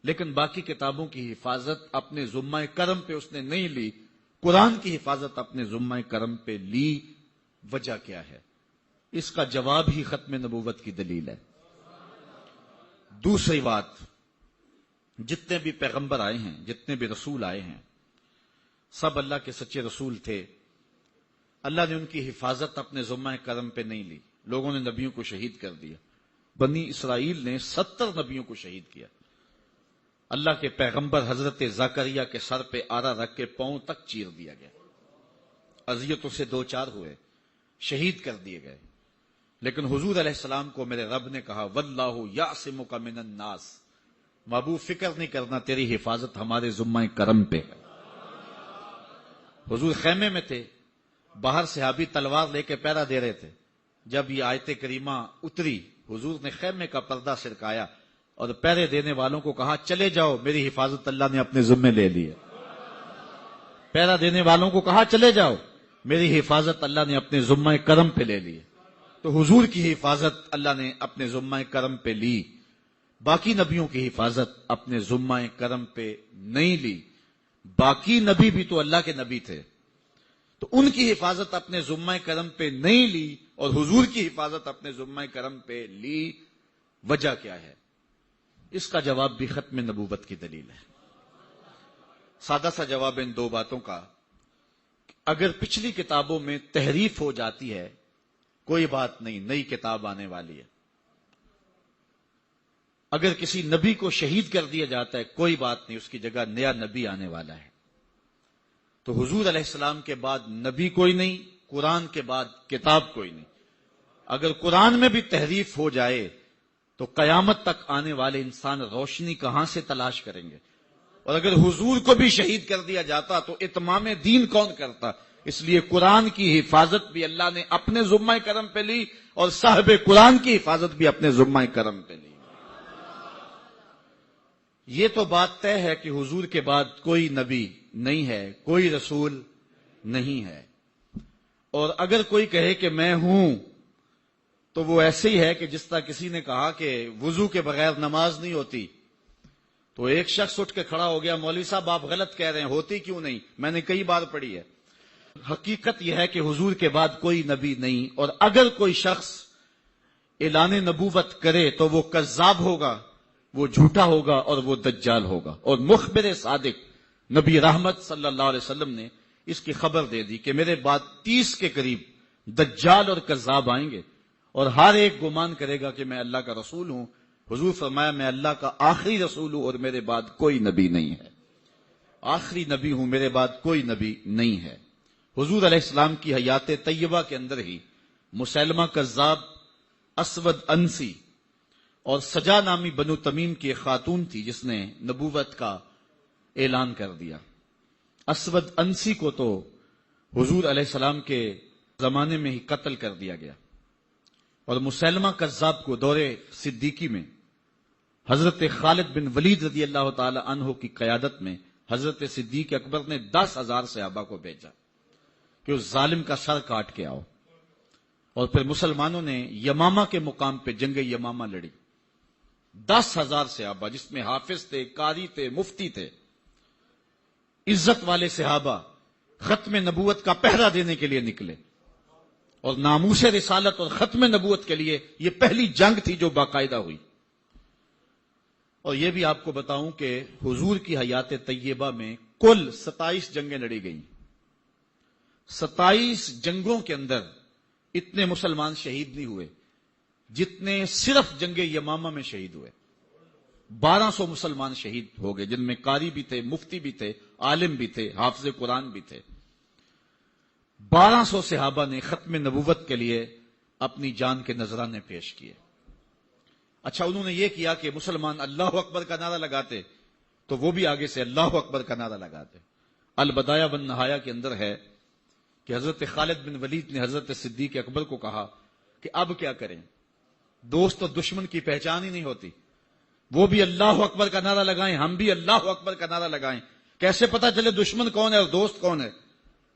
لیکن باقی کتابوں کی حفاظت اپنے ذمہ کرم پہ اس نے نہیں لی، قرآن کی حفاظت اپنے ذمہ کرم پہ لی۔ وجہ کیا ہے؟ اس کا جواب ہی ختم نبوت کی دلیل ہے۔ دوسری بات، جتنے بھی پیغمبر آئے ہیں، جتنے بھی رسول آئے ہیں، سب اللہ کے سچے رسول تھے۔ اللہ نے ان کی حفاظت اپنے ذمہ کرم پہ نہیں لی، لوگوں نے نبیوں کو شہید کر دیا۔ بنی اسرائیل نے 70 نبیوں کو شہید کیا۔ اللہ کے پیغمبر حضرت زکریا کے سر پہ آرا رکھ کے پاؤں تک چیر دیا گیا، اذیتوں سے دو چار ہوئے، شہید کر دیے گئے۔ لیکن حضور علیہ السلام کو میرے رب نے کہا، واللہ یعصمک من الناس، محبوب فکر نہیں کرنا، تیری حفاظت ہمارے ذمہ کرم پہ ہے۔ حضور خیمے میں تھے، باہر صحابی تلوار لے کے پہرا دے رہے تھے۔ جب یہ آیت کریمہ اتری، حضور نے خیمے کا پردہ سرکایا اور پہرے دینے والوں کو کہا چلے جاؤ، میری حفاظت اللہ نے اپنے ذمے لے لی ہے۔ پہرا دینے والوں کو کہا چلے جاؤ، میری حفاظت اللہ نے اپنے ذمہ کرم پہ لے لی ہے۔ تو حضور کی حفاظت اللہ نے اپنے ذمہ کرم پہ لی، باقی نبیوں کی حفاظت اپنے ذمہ کرم پہ نہیں لی۔ باقی نبی بھی تو اللہ کے نبی تھے، تو ان کی حفاظت اپنے ذمہ کرم پہ نہیں لی اور حضور کی حفاظت اپنے ذمہ کرم پہ لی۔ وجہ کیا ہے؟ اس کا جواب بھی ختم نبوت کی دلیل ہے۔ سادہ سا جواب ان دو باتوں کا، اگر پچھلی کتابوں میں تحریف ہو جاتی ہے کوئی بات نہیں، نئی کتاب آنے والی ہے۔ اگر کسی نبی کو شہید کر دیا جاتا ہے کوئی بات نہیں، اس کی جگہ نیا نبی آنے والا ہے۔ تو حضور علیہ السلام کے بعد نبی کوئی نہیں، قرآن کے بعد کتاب کوئی نہیں۔ اگر قرآن میں بھی تحریف ہو جائے تو قیامت تک آنے والے انسان روشنی کہاں سے تلاش کریں گے؟ اور اگر حضور کو بھی شہید کر دیا جاتا تو اتمام دین کون کرتا؟ اس لیے قرآن کی حفاظت بھی اللہ نے اپنے ذمہ کرم پہ لی اور صاحب قرآن کی حفاظت بھی اپنے ذمہ کرم پہ لی۔ یہ تو بات طے ہے کہ حضور کے بعد کوئی نبی نہیں ہے، کوئی رسول نہیں ہے۔ اور اگر کوئی کہے کہ میں ہوں تو وہ ایسے ہی ہے کہ جس طرح کسی نے کہا کہ وضو کے بغیر نماز نہیں ہوتی، تو ایک شخص اٹھ کے کھڑا ہو گیا، مولوی صاحب آپ غلط کہہ رہے ہیں، ہوتی کیوں نہیں؟ میں نے کئی بار پڑھی ہے۔ حقیقت یہ ہے کہ حضور کے بعد کوئی نبی نہیں، اور اگر کوئی شخص اعلان نبوت کرے تو وہ کذاب ہوگا، وہ جھوٹا ہوگا اور وہ دجال ہوگا۔ اور مخبر صادق نبی رحمت صلی اللہ علیہ وسلم نے اس کی خبر دے دی کہ میرے بعد 30 کے قریب دجال اور کذاب آئیں گے، اور ہر ایک گمان کرے گا کہ میں اللہ کا رسول ہوں۔ حضور فرمایا میں اللہ کا آخری رسول ہوں اور میرے بعد کوئی نبی نہیں ہے، آخری نبی ہوں، میرے بعد کوئی نبی نہیں ہے۔ حضور علیہ السلام کی حیات طیبہ کے اندر ہی مسیلمہ کذاب، اسود انسی اور سجا نامی بنو تمیم کی ایک خاتون تھی جس نے نبوت کا اعلان کر دیا۔ اسود انسی کو تو حضور علیہ السلام کے زمانے میں ہی قتل کر دیا گیا، اور مسیلمہ کذاب کو دور صدیقی میں حضرت خالد بن ولید رضی اللہ تعالی عنہ کی قیادت میں حضرت صدیق اکبر نے 10,000 صحابہ کو بھیجا کہ اس ظالم کا سر کاٹ کے آؤ، اور پھر مسلمانوں نے یمامہ کے مقام پہ جنگ یمامہ لڑی۔ 10,000 صحابہ جس میں حافظ تھے، قاری تھے، مفتی تھے، عزت والے صحابہ ختم نبوت کا پہرا دینے کے لیے نکلے، اور ناموس رسالت اور ختم نبوت کے لیے یہ پہلی جنگ تھی جو باقاعدہ ہوئی۔ اور یہ بھی آپ کو بتاؤں کہ حضور کی حیات طیبہ میں کل 27 جنگیں لڑی گئیں۔ 27 جنگوں کے اندر اتنے مسلمان شہید نہیں ہوئے جتنے صرف جنگ یمامہ میں شہید ہوئے۔ 1200 مسلمان شہید ہو گئے، جن میں قاری بھی تھے، مفتی بھی تھے، عالم بھی تھے، حافظ قرآن بھی تھے۔ 1200 صحابہ نے ختم نبوت کے لیے اپنی جان کے نذرانے پیش کیے۔ اچھا، انہوں نے یہ کیا کہ مسلمان اللہ اکبر کا نعرہ لگاتے تو وہ بھی آگے سے اللہ اکبر کا نعرہ لگاتے۔ البدایہ والنہایہ کے اندر ہے کہ حضرت خالد بن ولید نے حضرت صدیق اکبر کو کہا کہ اب کیا کریں، دوست اور دشمن کی پہچان ہی نہیں ہوتی، وہ بھی اللہ اکبر کا نعرہ لگائیں، ہم بھی اللہ اکبر کا نعرہ لگائیں، کیسے پتہ چلے دشمن کون ہے اور دوست کون ہے؟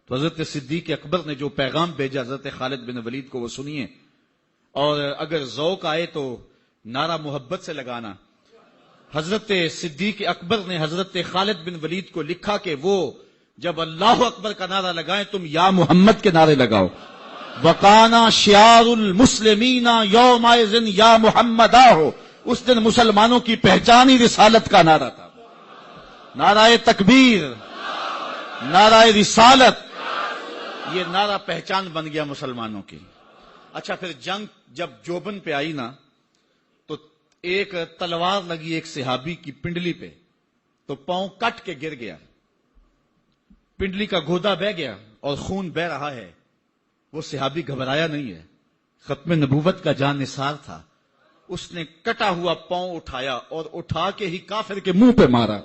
تو حضرت صدیق اکبر نے جو پیغام بھیجا حضرت خالد بن ولید کو وہ سنیے، اور اگر ذوق آئے تو نعرہ محبت سے لگانا۔ حضرت صدیق اکبر نے حضرت خالد بن ولید کو لکھا کہ وہ جب اللہ اکبر کا نعرہ لگائیں تم یا محمد کے نعرے لگاؤ۔ وَقَانَا شِعَارُ الْمُسْلِمِينَ يَوْمَئِذٍ یا محمد آہو، اس دن مسلمانوں کی پہچان ہی رسالت کا نعرہ تھا۔ نعرہ تکبیر، نعرہ رسالت، یہ نعرہ پہچان بن گیا مسلمانوں کی۔ اچھا، پھر جنگ جب جوبن پہ آئی نا تو ایک تلوار لگی ایک صحابی کی پنڈلی پہ، تو پاؤں کٹ کے گر گیا، پنڈلی کا گودا بہ گیا اور خون بہ رہا ہے۔ وہ صحابی گھبرایا نہیں ہے، ختم نبوت کا جان نثار تھا، اس نے کٹا ہوا پاؤں اٹھایا اور اٹھا کے ہی کافر کے منہ پہ مارا.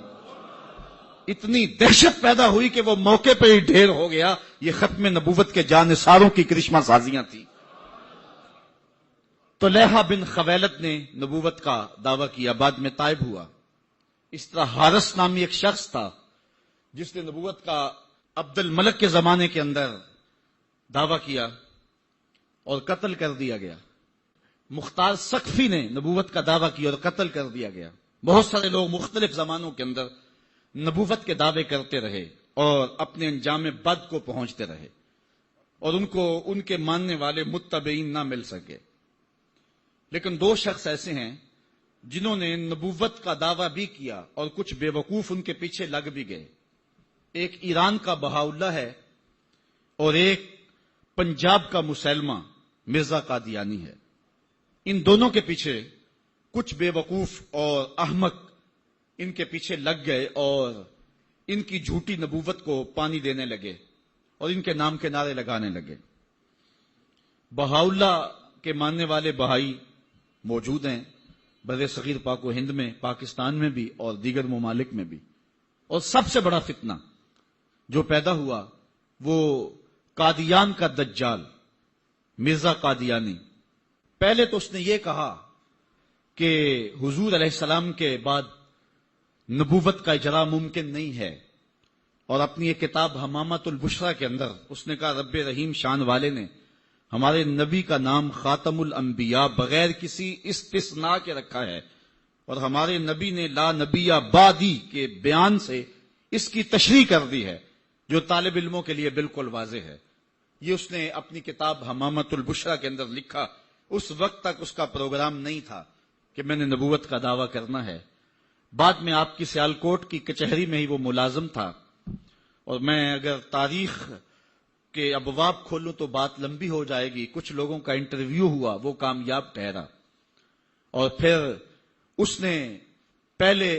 اتنی دہشت پیدا ہوئی کہ وہ موقع پہ ہی ڈھیر ہو گیا. یہ ختم نبوت کے جانثاروں کی کرشمہ سازیاں تھیں. تو لیحہ بن خویلد نے نبوت کا دعویٰ کیا، بعد میں تائب ہوا. اس طرح حارث نامی ایک شخص تھا جس نے نبوت کا عبد الملک کے زمانے کے اندر دعویٰ کیا اور قتل کر دیا گیا. مختار سقفی نے نبوت کا دعویٰ کیا اور قتل کر دیا گیا. بہت سارے لوگ مختلف زمانوں کے اندر نبوت کے دعوے کرتے رہے اور اپنے انجام بد کو پہنچتے رہے اور ان کو ان کے ماننے والے متبعین نہ مل سکے. لیکن دو شخص ایسے ہیں جنہوں نے نبوت کا دعویٰ بھی کیا اور کچھ بے وقوف ان کے پیچھے لگ بھی گئے. ایک ایران کا بہاؤلہ ہے اور ایک پنجاب کا مسلمہ مرزا قادیانی ہے. ان دونوں کے پیچھے کچھ بے وقوف اور احمق ان کے پیچھے لگ گئے اور ان کی جھوٹی نبوت کو پانی دینے لگے اور ان کے نام کے نعرے لگانے لگے. بہاؤلہ کے ماننے والے بہائی موجود ہیں بر صغیر پاک و ہند میں، پاکستان میں بھی اور دیگر ممالک میں بھی. اور سب سے بڑا فتنہ جو پیدا ہوا وہ قادیان کا دجال مرزا قادیانی. پہلے تو اس نے یہ کہا کہ حضور علیہ السلام کے بعد نبوت کا اجرا ممکن نہیں ہے، اور اپنی ایک کتاب حمامۃ البشرا کے اندر اس نے کہا رب رحیم شان والے نے ہمارے نبی کا نام خاتم الانبیاء بغیر کسی استثناء کے رکھا ہے، اور ہمارے نبی نے لا نبی بعدی کے بیان سے اس کی تشریح کر دی ہے جو طالب علموں کے لیے بالکل واضح ہے. یہ اس نے اپنی کتاب حمامۃ البشرا کے اندر لکھا. اس وقت تک اس کا پروگرام نہیں تھا کہ میں نے نبوت کا دعویٰ کرنا ہے. بعد میں آپ کی سیالکوٹ کی کچہری میں ہی وہ ملازم تھا، اور میں اگر تاریخ کے ابواب کھولوں تو بات لمبی ہو جائے گی. کچھ لوگوں کا انٹرویو ہوا، وہ کامیاب ٹھہرا، اور پھر اس نے پہلے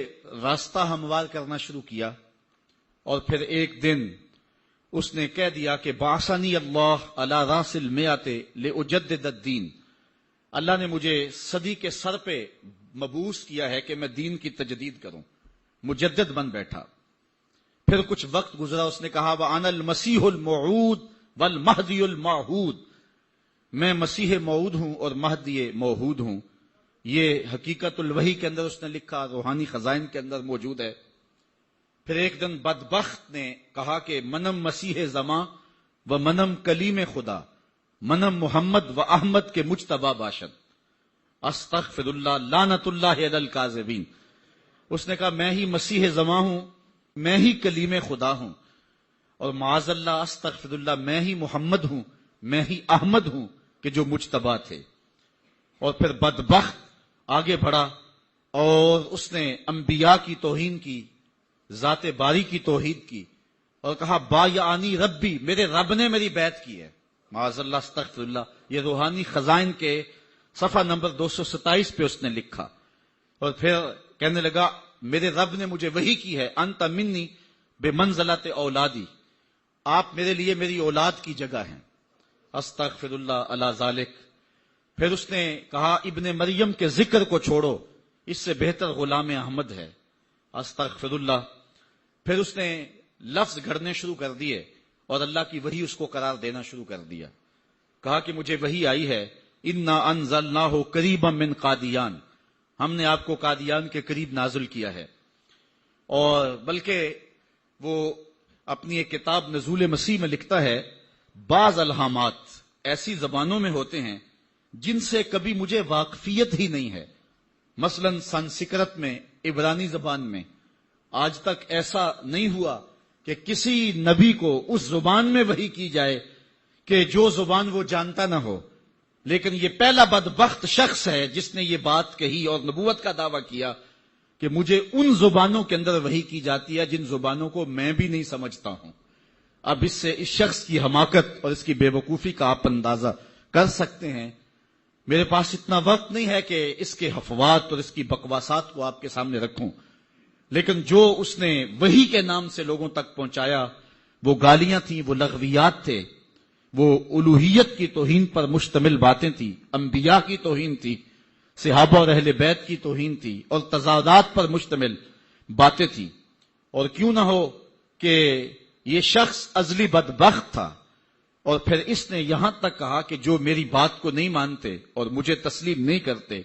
راستہ ہموار کرنا شروع کیا، اور پھر ایک دن اس نے کہہ دیا کہ بعثنی اللہ علی راس المئۃ لأجدد الدین. اللہ نے مجھے صدی کے سر پہ مبعوث کیا ہے کہ میں دین کی تجدید کروں. مجدد بن بیٹھا. پھر کچھ وقت گزرا، اس نے کہا وَأَنَا الْمَسِيحُ الْمَوْعُودُ وَالْمَهْدِيُ الْمَوْعُودُ، میں مسیح موعود ہوں اور مہدی موعود ہوں. یہ حقیقت الوحی کے اندر اس نے لکھا، روحانی خزائن کے اندر موجود ہے. پھر ایک دن بدبخت نے کہا کہ منم مسیح زماں و منم کلیم خدا، منم محمد و احمد کے مجتبی باشد، استغفر اللہ لعنت اللہ علی الکاذبین. اس نے کہا میں ہی مسیح زماں ہوں، میں ہی کلیم خدا ہوں، اور معاذ اللہ استغفر اللہ میں ہی محمد ہوں، میں ہی احمد ہوں کہ جو مجتبی تھے. اور پھر بدبخت آگے بڑھا اور اس نے انبیاء کی توہین کی، ذات باری کی توحید کی، اور کہا بایعنی ربی، میرے رب نے میری بیعت کی ہے. معاذ اللہ استغفر اللہ. یہ روحانی خزائن کے صفحہ نمبر 227 پہ اس نے لکھا. اور پھر کہنے لگا میرے رب نے مجھے وحی کی ہے، انت منی بمنزلت اولادی، آپ میرے لیے میری اولاد کی جگہ ہیں. استغفر اللہ علی ذالک. پھر اس نے کہا ابن مریم کے ذکر کو چھوڑو، اس سے بہتر غلام احمد ہے. استغفر اللہ. پھر اس نے لفظ گھڑنے شروع کر دیے اور اللہ کی وحی اس کو قرار دینا شروع کر دیا. کہا کہ مجھے وحی آئی ہے انا انزلناہ قریبا من قادیان، ہم نے آپ کو قادیان کے قریب نازل کیا ہے. اور بلکہ وہ اپنی ایک کتاب نزول مسیح میں لکھتا ہے بعض الہامات ایسی زبانوں میں ہوتے ہیں جن سے کبھی مجھے واقفیت ہی نہیں ہے. مثلا سنسکرت میں، عبرانی زبان میں آج تک ایسا نہیں ہوا کہ کسی نبی کو اس زبان میں وحی کی جائے کہ جو زبان وہ جانتا نہ ہو. لیکن یہ پہلا بدبخت شخص ہے جس نے یہ بات کہی اور نبوت کا دعویٰ کیا کہ مجھے ان زبانوں کے اندر وحی کی جاتی ہے جن زبانوں کو میں بھی نہیں سمجھتا ہوں. اب اس سے اس شخص کی حماقت اور اس کی بے وقوفی کا آپ اندازہ کر سکتے ہیں. میرے پاس اتنا وقت نہیں ہے کہ اس کے حفوات اور اس کی بکواسات کو آپ کے سامنے رکھوں، لیکن جو اس نے وحی کے نام سے لوگوں تک پہنچایا وہ گالیاں تھیں، وہ لغویات تھے، وہ الوہیت کی توہین پر مشتمل باتیں تھیں، انبیاء کی توہین تھی. صحابہ اور اہل بیت کی توہین تھی اور تضادات پر مشتمل باتیں تھیں، اور کیوں نہ ہو کہ یہ شخص ازلی بدبخت تھا، اور پھر اس نے یہاں تک کہا کہ جو میری بات کو نہیں مانتے اور مجھے تسلیم نہیں کرتے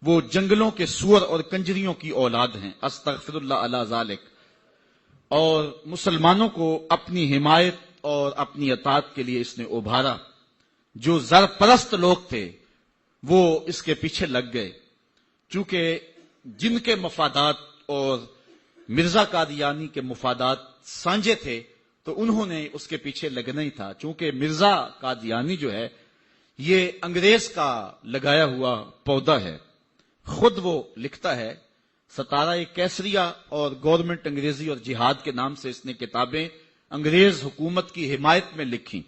وہ جنگلوں کے سور اور کنجریوں کی اولاد ہیں، استغفر اللہ علی ذالک۔ اور مسلمانوں کو اپنی حمایت اور اپنی اطاعت کے لیے اس نے ابھارا۔ جو زر پرست لوگ تھے وہ اس کے پیچھے لگ گئے، چونکہ جن کے مفادات اور مرزا قادیانی کے مفادات سانجے تھے تو انہوں نے اس کے پیچھے لگنا ہی تھا، چونکہ مرزا قادیانی جو ہے یہ انگریز کا لگایا ہوا پودا ہے۔ خود وہ لکھتا ہے، ستارہ کیسریہ اور گورنمنٹ انگریزی اور جہاد کے نام سے اس نے کتابیں انگریز حکومت کی حمایت میں لکھی،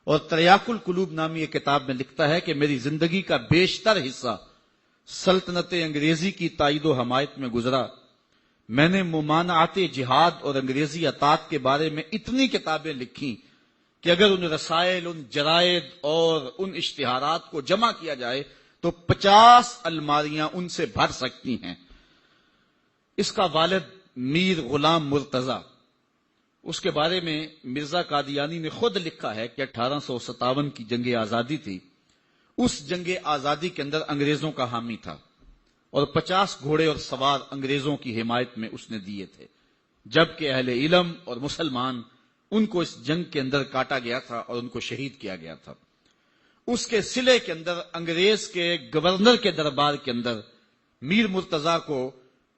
اور تریاق القلوب نامی ایک کتاب میں لکھتا ہے کہ میری زندگی کا بیشتر حصہ سلطنت انگریزی کی تائید و حمایت میں گزرا۔ میں نے ممانعت جہاد اور انگریزی اطاعت کے بارے میں اتنی کتابیں لکھی کہ اگر ان رسائل، ان جرائد اور ان اشتہارات کو جمع کیا جائے تو 50 الماریاں ان سے بھر سکتی ہیں۔ اس کا والد میر غلام مرتضی، اس کے بارے میں مرزا قادیانی نے خود لکھا ہے کہ 1857 کی جنگ آزادی تھی، اس جنگ آزادی کے اندر انگریزوں کا حامی تھا، اور 50 گھوڑے اور سوار انگریزوں کی حمایت میں اس نے دیے تھے، جبکہ اہل علم اور مسلمان ان کو اس جنگ کے اندر کاٹا گیا تھا اور ان کو شہید کیا گیا تھا۔ اس کے صلے کے اندر انگریز کے گورنر کے دربار کے اندر میر مرتضی کو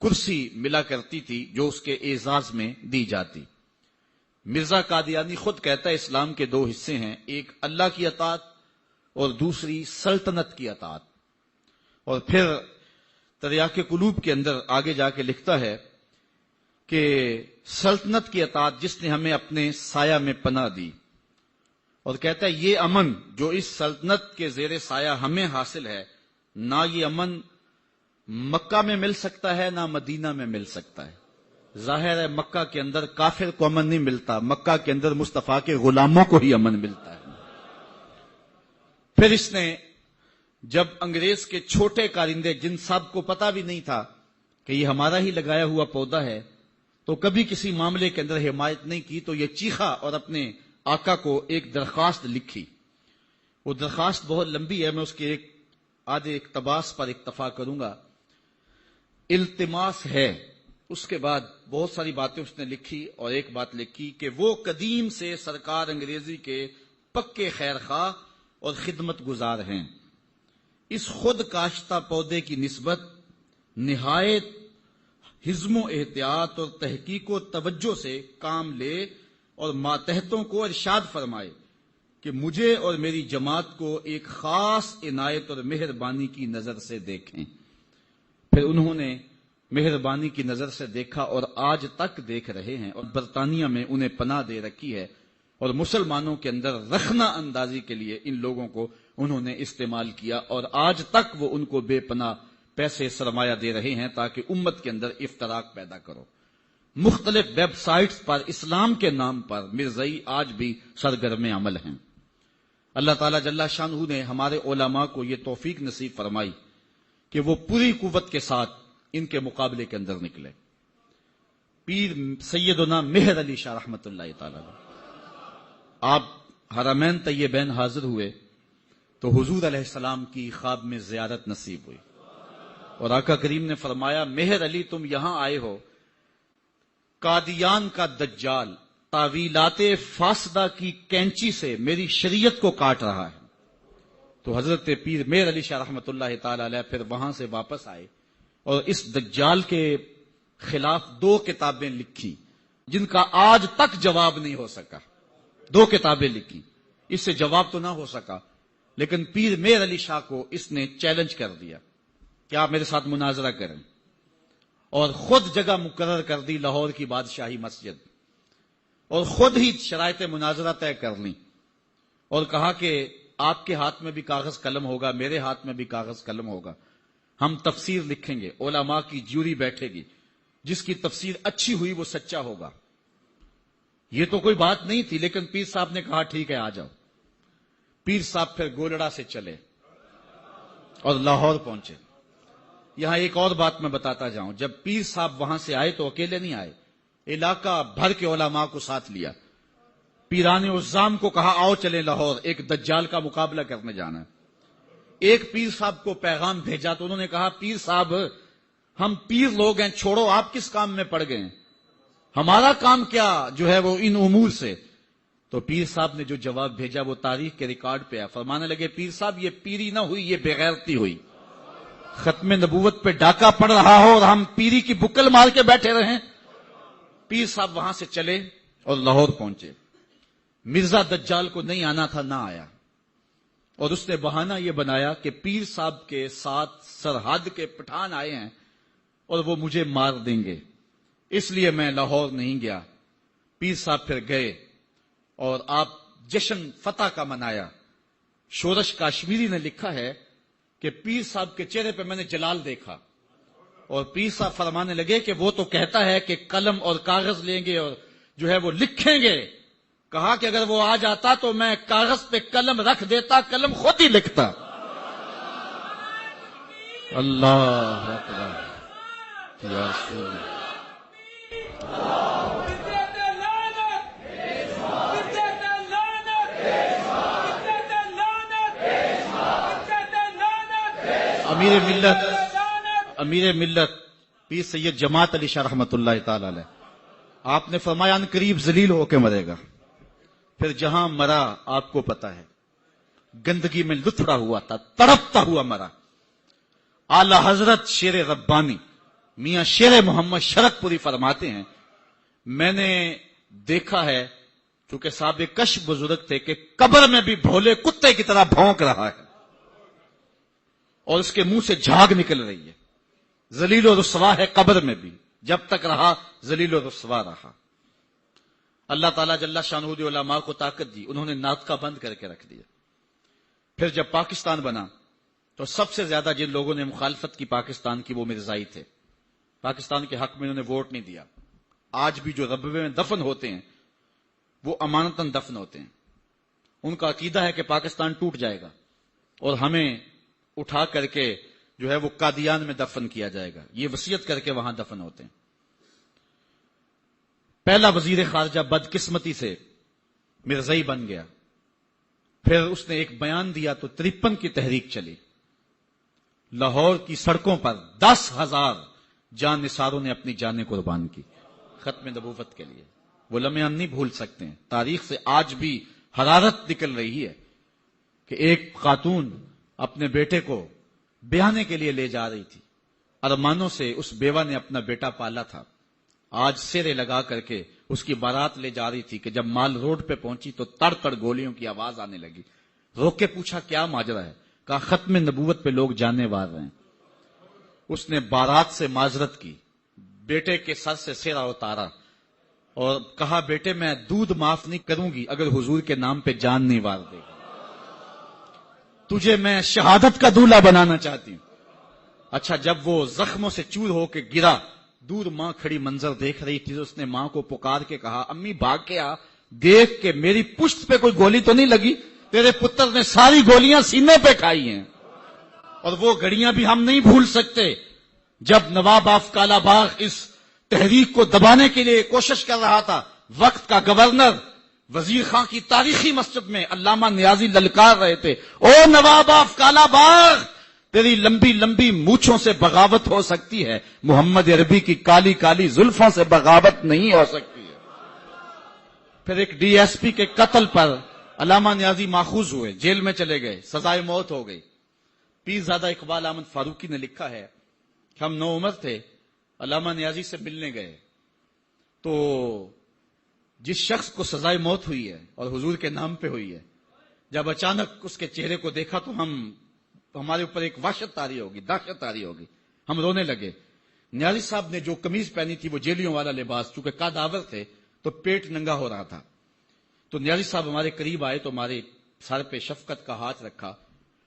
کرسی ملا کرتی تھی جو اس کے اعزاز میں دی جاتی۔ مرزا قادیانی خود کہتا ہے اسلام کے 2 حصے ہیں، ایک اللہ کی اطاعت اور دوسری سلطنت کی اطاعت۔ اور پھر تریاق قلوب کے اندر آگے جا کے لکھتا ہے کہ سلطنت کی اطاعت جس نے ہمیں اپنے سایہ میں پناہ دی، اور کہتا ہے یہ امن جو اس سلطنت کے زیر سایہ ہمیں حاصل ہے، نہ یہ امن مکہ میں مل سکتا ہے نہ مدینہ میں مل سکتا ہے۔ ظاہر ہے مکہ کے اندر کافر کو امن نہیں ملتا، مکہ کے اندر مصطفیٰ کے غلاموں کو ہی امن ملتا ہے۔ پھر اس نے جب انگریز کے چھوٹے کارندے جن سب کو پتا بھی نہیں تھا کہ یہ ہمارا ہی لگایا ہوا پودا ہے تو کبھی کسی معاملے کے اندر حمایت نہیں کی، تو یہ چیخا اور اپنے آقا کو ایک درخواست لکھی۔ وہ درخواست بہت لمبی ہے، میں اس کے ایک آدھے اقتباس پر اکتفا کروں گا۔ التماس ہے، اس کے بعد بہت ساری باتیں اس نے لکھی، اور ایک بات لکھی کہ وہ قدیم سے سرکار انگریزی کے پکے خیر خواہ اور خدمت گزار ہیں، اس خود کاشتہ پودے کی نسبت نہایت حزم و احتیاط اور تحقیق و توجہ سے کام لے اور ماتحتوں کو ارشاد فرمائے کہ مجھے اور میری جماعت کو ایک خاص عنایت اور مہربانی کی نظر سے دیکھیں۔ پھر انہوں نے مہربانی کی نظر سے دیکھا اور آج تک دیکھ رہے ہیں، اور برطانیہ میں انہیں پناہ دے رکھی ہے، اور مسلمانوں کے اندر رخنہ اندازی کے لیے ان لوگوں کو انہوں نے استعمال کیا، اور آج تک وہ ان کو بے پناہ پیسے سرمایہ دے رہے ہیں تاکہ امت کے اندر افتراق پیدا کرو۔ مختلف ویب سائٹس پر اسلام کے نام پر مرزائی آج بھی سرگرم عمل ہیں۔ اللہ تعالیٰ جل شانہ نے ہمارے علماء کو یہ توفیق نصیب فرمائی کہ وہ پوری قوت کے ساتھ ان کے مقابلے کے اندر نکلے۔ پیر سیدنا مہر علی شاہ رحمۃ اللہ تعالی آپ حرمین طیبین حاضر ہوئے تو حضور علیہ السلام کی خواب میں زیارت نصیب ہوئی، اور آقا کریم نے فرمایا مہر علی تم یہاں آئے ہو، قادیان کا دجال تعویلات فاسدہ کی کینچی سے میری شریعت کو کاٹ رہا ہے۔ تو حضرت پیر مہر علی شاہ رحمۃ اللہ تعالی علیہ پھر وہاں سے واپس آئے اور اس دجال کے خلاف 2 کتابیں لکھی جن کا آج تک جواب نہیں ہو سکا۔ 2 کتابیں لکھی، اس سے جواب تو نہ ہو سکا، لیکن پیر مہر علی شاہ کو اس نے چیلنج کر دیا کہ آپ میرے ساتھ مناظرہ کریں، اور خود جگہ مقرر کر دی لاہور کی بادشاہی مسجد، اور خود ہی شرائط مناظرہ طے کر لی، اور کہا کہ آپ کے ہاتھ میں بھی کاغذ قلم ہوگا، میرے ہاتھ میں بھی کاغذ قلم ہوگا، ہم تفسیر لکھیں گے، علماء کی جیوری بیٹھے گی، جس کی تفسیر اچھی ہوئی وہ سچا ہوگا۔ یہ تو کوئی بات نہیں تھی، لیکن پیر صاحب نے کہا ٹھیک ہے آ جاؤ۔ پیر صاحب پھر گولڑا سے چلے اور لاہور پہنچے، یہاں ایک اور بات میں بتاتا جاؤں، جب پیر صاحب وہاں سے آئے تو اکیلے نہیں آئے، علاقہ بھر کے علماء کو ساتھ لیا، پیران عزام کو کہا آؤ چلے لاہور، ایک دجال کا مقابلہ کرنے جانا ہے۔ ایک پیر صاحب کو پیغام بھیجا تو انہوں نے کہا پیر صاحب ہم پیر لوگ ہیں، چھوڑو آپ کس کام میں پڑ گئے ہیں، ہمارا کام کیا جو ہے وہ ان امور سے۔ تو پیر صاحب نے جو جواب بھیجا وہ تاریخ کے ریکارڈ پہ ہے، فرمانے لگے پیر صاحب یہ پیری نہ ہوئی، یہ بغیرتی ہوئی، ختم نبوت پہ ڈاکہ پڑ رہا ہو اور ہم پیری کی بکل مار کے بیٹھے رہیں۔ پیر صاحب وہاں سے چلے اور لاہور پہنچے، مرزا دجال کو نہیں آنا تھا، نہ آیا، اور اس نے بہانہ یہ بنایا کہ پیر صاحب کے ساتھ سرحد کے پٹھان آئے ہیں اور وہ مجھے مار دیں گے، اس لیے میں لاہور نہیں گیا۔ پیر صاحب پھر گئے اور آپ جشن فتح کا منایا۔ شورش کاشمیری نے لکھا ہے کہ پیر صاحب کے چہرے پہ میں نے جلال دیکھا، اور پیر صاحب فرمانے لگے کہ وہ تو کہتا ہے کہ قلم اور کاغذ لیں گے اور جو ہے وہ لکھیں گے، کہا کہ اگر وہ آ جاتا تو میں کاغذ پہ قلم رکھ دیتا، قلم خود ہی لکھتا۔ اللہ اکبر یا رسول اللہ۔ امیر ملت پیر سید جماعت علی شاہ رحمۃ اللہ تعالی علیہ، آپ نے فرمایا ان قریب ذلیل ہو کے مرے گا، پھر جہاں مرا آپ کو پتا ہے، گندگی میں لتھڑا ہوا تھا، تڑپتا ہوا مرا۔ اعلی حضرت شیر ربانی میاں شیر محمد شرک پوری فرماتے ہیں میں نے دیکھا ہے، چونکہ صاحب کش بزرگ تھے، کہ قبر میں بھی بھولے کتے کی طرح بھونک رہا ہے اور اس کے منہ سے جھاگ نکل رہی ہے، ذلیل و رسوا ہے قبر میں بھی، جب تک رہا ذلیل و رسوا رہا۔ اللہ تعالیٰ جل شانہ دی علماء کو طاقت دی، انہوں نے ناطقہ بند کر کے رکھ دیا۔ پھر جب پاکستان بنا تو سب سے زیادہ جن لوگوں نے مخالفت کی پاکستان کی وہ مرزائی تھے، پاکستان کے حق میں انہوں نے ووٹ نہیں دیا۔ آج بھی جو ربوے میں دفن ہوتے ہیں وہ امانتاً دفن ہوتے ہیں، ان کا عقیدہ ہے کہ پاکستان ٹوٹ جائے گا اور ہمیں اٹھا کر کے جو ہے وہ قادیان میں دفن کیا جائے گا، یہ وصیت کر کے وہاں دفن ہوتے ہیں۔ پہلا وزیر خارجہ بدقسمتی سے مرزائی بن گیا، پھر اس نے ایک بیان دیا تو 53 کی تحریک چلی، لاہور کی سڑکوں پر 10,000 جان نثاروں نے اپنی جانیں قربان کی ختم نبوت کے لیے۔ وہ لمحے ہم نہیں بھول سکتے ہیں، تاریخ سے آج بھی حرارت نکل رہی ہے کہ ایک خاتون اپنے بیٹے کو بیانے کے لیے لے جا رہی تھی، ارمانوں سے اس بیوہ نے اپنا بیٹا پالا تھا، آج سیرے لگا کر کے اس کی بارات لے جا رہی تھی کہ جب مال روڈ پہ پہنچی تو تڑ تڑ گولیوں کی آواز آنے لگی، روک کے پوچھا کیا ماجرا ہے، کہا ختم نبوت پہ لوگ جانے وار رہے ہیں۔ اس نے بارات سے معذرت کی، بیٹے کے سر سے سیرا اتارا اور کہا بیٹے میں دودھ معاف نہیں کروں گی اگر حضور کے نام پہ جان نہیں وار دے گا، تجھے میں شہادت کا دولہا بنانا چاہتی ہوں۔ اچھا جب وہ زخموں سے چور ہو کے گرا، دور ماں کھڑی منظر دیکھ رہی تھی، اس نے ماں کو پکار کے کہا امی بھاگ کے آ، دیکھ کہ میری پشت پہ کوئی گولی تو نہیں لگی، تیرے پتر نے ساری گولیاں سینے پہ کھائی ہیں۔ اور وہ گھڑیاں بھی ہم نہیں بھول سکتے جب نواب آف کالا باغ اس تحریک کو دبانے کے لیے کوشش کر رہا تھا، وقت کا گورنر وزیر خان کی تاریخی مسجد میں علامہ نیازی للکار رہے تھے، او نواب آف کالا باغ تیری لمبی لمبی مونچھوں سے بغاوت ہو سکتی ہے، محمد عربی کی کالی کالی زلفوں سے بغاوت نہیں ہو سکتی ہے۔ پھر ایک ڈی ایس پی کے قتل پر علامہ نیازی ماخوذ ہوئے، جیل میں چلے گئے، سزائے موت ہو گئی۔ پیرزادہ اقبال احمد فاروقی نے لکھا ہے کہ ہم 9 عمر تھے، علامہ نیازی سے ملنے گئے تو جس شخص کو سزائے موت ہوئی ہے اور حضور کے نام پہ ہوئی ہے، جب اچانک اس کے چہرے کو دیکھا تو ہمارے اوپر ایک وحشت طاری ہوگی، دہشت طاری ہوگی، ہم رونے لگے۔ نیازی صاحب نے جو قمیض پہنی تھی وہ جیلیوں والا لباس، چونکہ قادآور تھے تو پیٹ ننگا ہو رہا تھا، تو نیازی صاحب ہمارے قریب آئے تو ہمارے سر پہ شفقت کا ہاتھ رکھا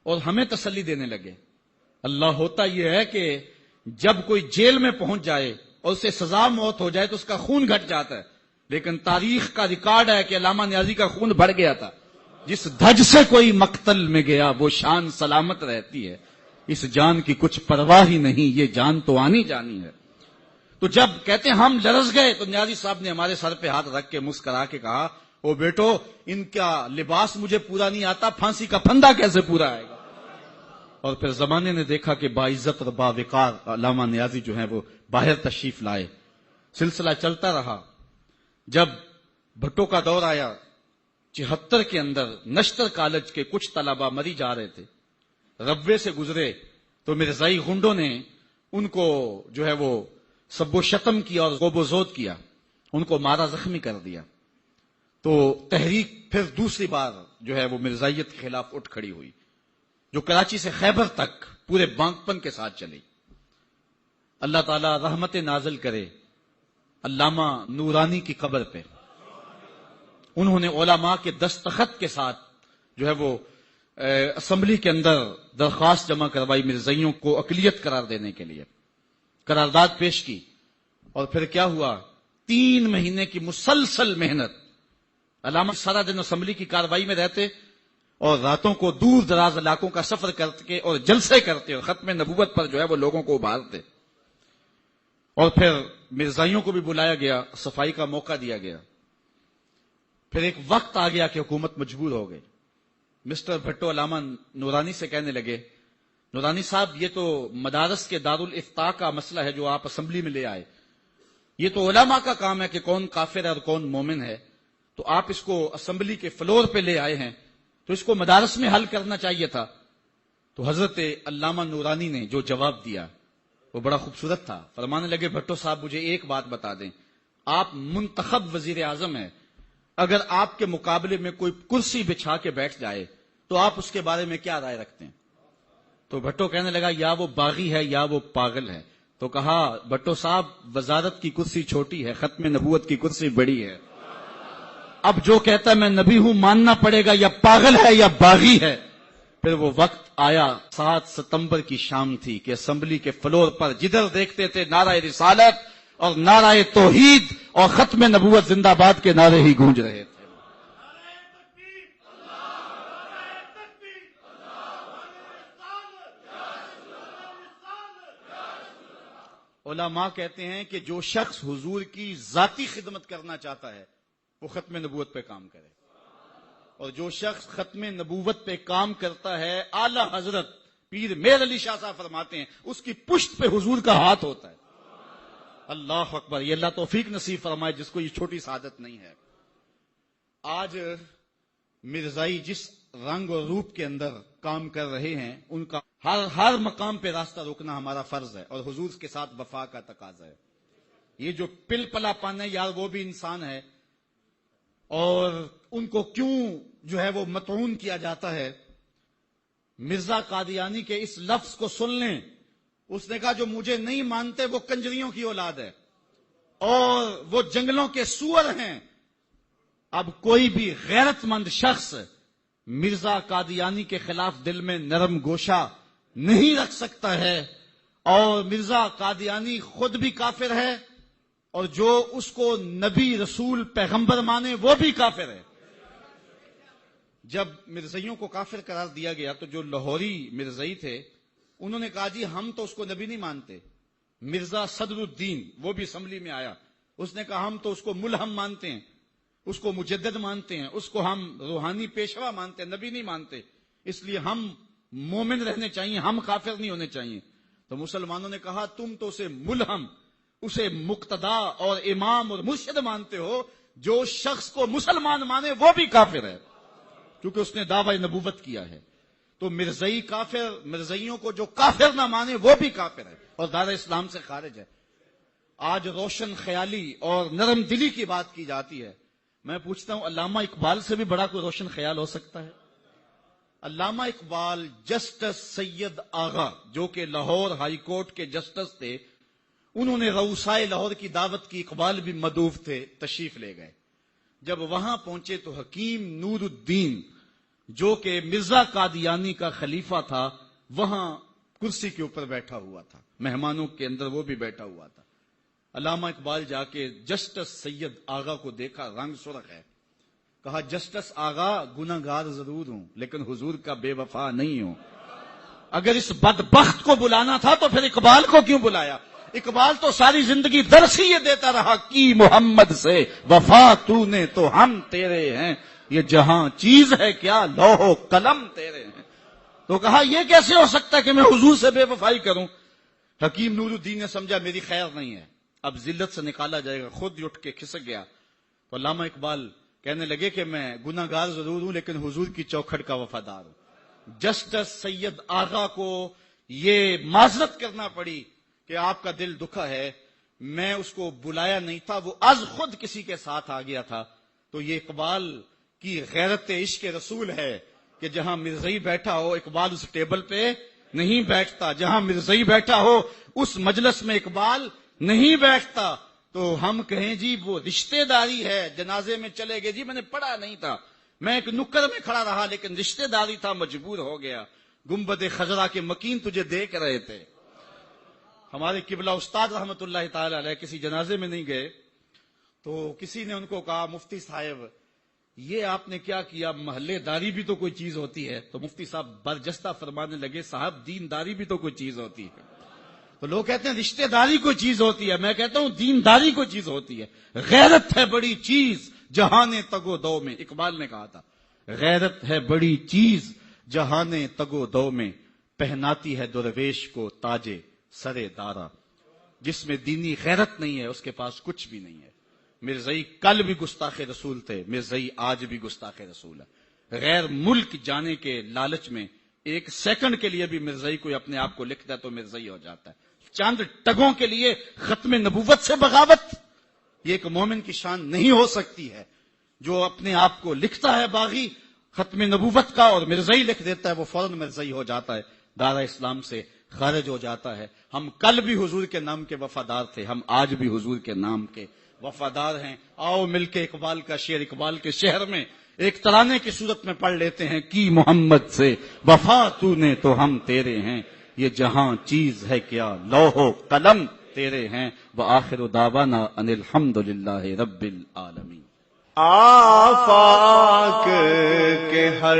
اور ہمیں تسلی دینے لگے۔ اللہ ہوتا یہ ہے کہ جب کوئی جیل میں پہنچ جائے اور اسے سزا موت ہو جائے تو اس کا خون گھٹ جاتا ہے، لیکن تاریخ کا ریکارڈ ہے کہ علامہ نیازی کا خون بڑھ گیا تھا۔ جس دھج سے کوئی مقتل میں گیا وہ شان سلامت رہتی ہے، اس جان کی کچھ پرواہ ہی نہیں، یہ جان تو آنی جانی ہے۔ تو جب کہتے ہیں ہم لرز گئے تو نیازی صاحب نے ہمارے سر پہ ہاتھ رکھ کے مسکرا کے کہا، او بیٹو، ان کا لباس مجھے پورا نہیں آتا، پھانسی کا پھندا کیسے پورا آئے گا؟ اور پھر زمانے نے دیکھا کہ باعزت اور باوقار علامہ نیازی جو ہیں وہ باہر تشریف لائے۔ سلسلہ چلتا رہا۔ جب بھٹو کا دور آیا 74 کے اندر نشتر کالج کے کچھ طلبہ مری جا رہے تھے، ربوے سے گزرے تو مرزائی غنڈوں نے ان کو جو ہے وہ سب و شتم کیا اور غوب و زود کیا، ان کو مارا، زخمی کر دیا۔ تو تحریک پھر دوسری بار جو ہے وہ مرزائیت کے خلاف اٹھ کھڑی ہوئی، جو کراچی سے خیبر تک پورے بانکپن کے ساتھ چلی۔ اللہ تعالی رحمت نازل کرے علامہ نورانی کی قبر پہ۔ انہوں نے علماء کے دستخط کے ساتھ جو ہے وہ اسمبلی کے اندر درخواست جمع کروائی مرزائیوں کو اقلیت قرار دینے کے لیے، قرارداد پیش کی۔ اور پھر کیا ہوا، 3 مہینے کی مسلسل محنت۔ علامہ سارا دن اسمبلی کی کاروائی میں رہتے اور راتوں کو دور دراز علاقوں کا سفر کرتے اور جلسے کرتے اور ختم نبوت پر جو ہے وہ لوگوں کو ابھارتے۔ اور پھر مرزائیوں کو بھی بلایا گیا، صفائی کا موقع دیا گیا۔ پھر ایک وقت آ گیا کہ حکومت مجبور ہو گئی۔ مسٹر بھٹو علامہ نورانی سے کہنے لگے، نورانی صاحب، یہ تو مدارس کے دارالافتاء کا مسئلہ ہے جو آپ اسمبلی میں لے آئے، یہ تو علماء کا کام ہے کہ کون کافر ہے اور کون مومن ہے، تو آپ اس کو اسمبلی کے فلور پہ لے آئے ہیں تو اس کو مدارس میں حل کرنا چاہیے تھا۔ تو حضرت علامہ نورانی نے جو جواب دیا وہ بڑا خوبصورت تھا۔ فرمانے لگے، بھٹو صاحب مجھے ایک بات بتا دیں، آپ منتخب وزیر اعظم ہیں، اگر آپ کے مقابلے میں کوئی کرسی بچھا کے بیٹھ جائے تو آپ اس کے بارے میں کیا رائے رکھتے ہیں؟ تو بھٹو کہنے لگا، یا وہ باغی ہے یا وہ پاگل ہے۔ تو کہا، بھٹو صاحب وزارت کی کرسی چھوٹی ہے، ختم نبوت کی کرسی بڑی ہے، اب جو کہتا ہے میں نبی ہوں ماننا پڑے گا، یا پاگل ہے یا باغی ہے۔ پھر وہ وقت آیا، 7 ستمبر کی شام تھی کہ اسمبلی کے فلور پر جدھر دیکھتے تھے نعرہ رسالت اور نعرہ توحید اور ختم نبوت زندہ باد کے نعرے ہی گونج رہے تھے۔ علماء کہتے ہیں کہ جو شخص حضور کی ذاتی خدمت کرنا چاہتا ہے وہ ختم نبوت پہ کام کرے، اور جو شخص ختم نبوت پہ کام کرتا ہے، اعلی حضرت پیر میر علی شاہ صاحب فرماتے ہیں اس کی پشت پہ حضور کا ہاتھ ہوتا ہے۔ اللہ اکبر، یہ اللہ توفیق نصیب فرمائے جس کو یہ چھوٹی سعادت نہیں ہے۔ آج مرزائی جس رنگ اور روپ کے اندر کام کر رہے ہیں، ان کا ہر مقام پہ راستہ روکنا ہمارا فرض ہے اور حضور کے ساتھ وفا کا تقاضا ہے۔ یہ جو پل پلا پن ہے یار، وہ بھی انسان ہے، اور ان کو کیوں جو ہے وہ مطعون کیا جاتا ہے؟ مرزا قادیانی کے اس لفظ کو سن لیں، اس نے کہا جو مجھے نہیں مانتے وہ کنجریوں کی اولاد ہے اور وہ جنگلوں کے سور ہیں۔ اب کوئی بھی غیرت مند شخص مرزا قادیانی کے خلاف دل میں نرم گوشہ نہیں رکھ سکتا ہے، اور مرزا قادیانی خود بھی کافر ہے اور جو اس کو نبی رسول پیغمبر مانے وہ بھی کافر ہے۔ جب مرزائیوں کو کافر قرار دیا گیا تو جو لاہوری مرزائی تھے انہوں نے کہا جی ہم تو اس کو نبی نہیں مانتے۔ مرزا صدر الدین وہ بھی اسمبلی میں آیا، اس نے کہا ہم تو اس کو ملہم مانتے ہیں، اس کو مجدد مانتے ہیں، اس کو ہم روحانی پیشوا مانتے ہیں، نبی نہیں مانتے، اس لیے ہم مومن رہنے چاہیے، ہم کافر نہیں ہونے چاہیے۔ تو مسلمانوں نے کہا تم تو اسے ملہم، اسے مقتدا اور امام اور مرشد مانتے ہو، جو شخص کو مسلمان مانے وہ بھی کافر ہے کیونکہ اس نے دعوی نبوت کیا ہے۔ تو مرزائی کافر، مرزائیوں کو جو کافر نہ مانے وہ بھی کافر ہے اور دار اسلام سے خارج ہے۔ آج روشن خیالی اور نرم دلی کی بات کی جاتی ہے، میں پوچھتا ہوں علامہ اقبال سے بھی بڑا کوئی روشن خیال ہو سکتا ہے؟ علامہ اقبال جسٹس سید آغا جو کہ لاہور ہائی کورٹ کے جسٹس تھے، انہوں نے رؤسائے لاہور کی دعوت کی، اقبال بھی مدعو تھے، تشریف لے گئے۔ جب وہاں پہنچے تو حکیم نور الدین جو کہ مرزا قادیانی کا خلیفہ تھا وہاں کرسی کے اوپر بیٹھا ہوا تھا، مہمانوں کے اندر وہ بھی بیٹھا ہوا تھا۔ علامہ اقبال جا کے جسٹس سید آغا کو دیکھا، رنگ سرخ ہے، کہا جسٹس آغا گناہگار ضرور ہوں لیکن حضور کا بے وفا نہیں ہوں۔ اگر اس بدبخت کو بلانا تھا تو پھر اقبال کو کیوں بلایا؟ اقبال تو ساری زندگی درس ہی یہ دیتا رہا کہ محمد سے وفا تو نے تو ہم تیرے ہیں، یہ جہاں چیز ہے کیا لوح و قلم تیرے ہیں۔ تو کہا یہ کیسے ہو سکتا ہے کہ میں حضور سے بے وفائی کروں؟ حکیم نور الدین نے سمجھا میری خیر نہیں ہے، اب ذلت سے نکالا جائے گا، خود اٹھ کے کھسک گیا۔ تو علامہ اقبال کہنے لگے کہ میں گناہ گار ضرور ہوں لیکن حضور کی چوکھٹ کا وفادار ہوں۔ جسٹس سید آغا کو یہ معذرت کرنا پڑی کہ آپ کا دل دکھا ہے، میں اس کو بلایا نہیں تھا، وہ از خود کسی کے ساتھ آ گیا تھا۔ تو یہ اقبال کی غیرت عشق رسول ہے کہ جہاں مرزائی بیٹھا ہو اقبال اس ٹیبل پہ نہیں بیٹھتا، جہاں مرزائی بیٹھا ہو اس مجلس میں اقبال نہیں بیٹھتا۔ تو ہم کہیں جی وہ رشتہ داری ہے، جنازے میں چلے گئے، جی میں نے پڑھا نہیں تھا، میں ایک نکر میں کھڑا رہا لیکن رشتہ داری تھا، مجبور ہو گیا۔ گنبد خضرا کے مکین تجھے دیکھ رہے تھے۔ ہمارے قبلہ استاد رحمت اللہ تعالی علیہ کسی جنازے میں نہیں گئے تو کسی نے ان کو کہا مفتی صاحب یہ آپ نے کیا کیا، محلے داری بھی تو کوئی چیز ہوتی ہے۔ تو مفتی صاحب برجستہ فرمانے لگے صاحب دینداری بھی تو کوئی چیز ہوتی ہے۔ تو لوگ کہتے ہیں رشتہ داری کوئی چیز ہوتی ہے، میں کہتا ہوں دینداری کوئی چیز ہوتی ہے۔ غیرت ہے بڑی چیز جہان تگو دو میں، اقبال نے کہا تھا غیرت ہے بڑی چیز جہان تگو دو میں، پہناتی ہے درویش کو تاج سرے دارا۔ جس میں دینی غیرت نہیں ہے اس کے پاس کچھ بھی نہیں ہے۔ مرزائی کل بھی گستاخ رسول تھے، مرزائی آج بھی گستاخ رسول ہے۔ غیر ملک جانے کے لالچ میں ایک سیکنڈ کے لیے بھی مرزائی کوئی اپنے آپ کو لکھتا ہے تو مرزائی ہو جاتا ہے۔ چند ٹگوں کے لیے ختم نبوت سے بغاوت، یہ ایک مومن کی شان نہیں ہو سکتی ہے۔ جو اپنے آپ کو لکھتا ہے باغی ختم نبوت کا اور مرزائی لکھ دیتا ہے وہ فوراً مرزائی ہو جاتا ہے، دارا اسلام سے خارج ہو جاتا ہے۔ ہم کل بھی حضور کے نام کے وفادار تھے، ہم آج بھی حضور کے نام کے وفادار ہیں۔ آؤ مل کے اقبال کا شعر اقبال کے شہر میں ایک ترانے کی صورت میں پڑھ لیتے ہیں کہ محمد سے وفا تو نے تو ہم تیرے ہیں، یہ جہاں چیز ہے کیا لوح و قلم تیرے ہیں۔ وآخر دعوانا ان الحمدللہ رب العالمین۔ آفاق کے ہر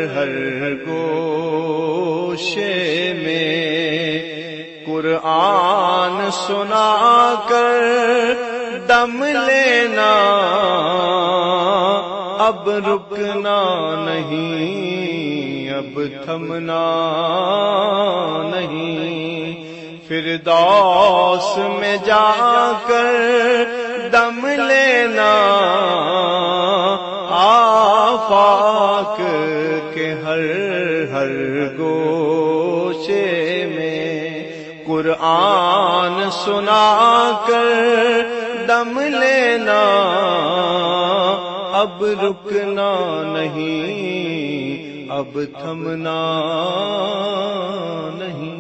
ہر گوشے میں قرآن سنا کر دم لینا، اب رکنا نہیں، اب تھمنا نہیں، فردوس میں جا کر دم لینا، آفاق کے ہر ہر گوشے میں قرآن سنا کر دم لینا، اب رکنا نہیں، اب تھمنا نہیں۔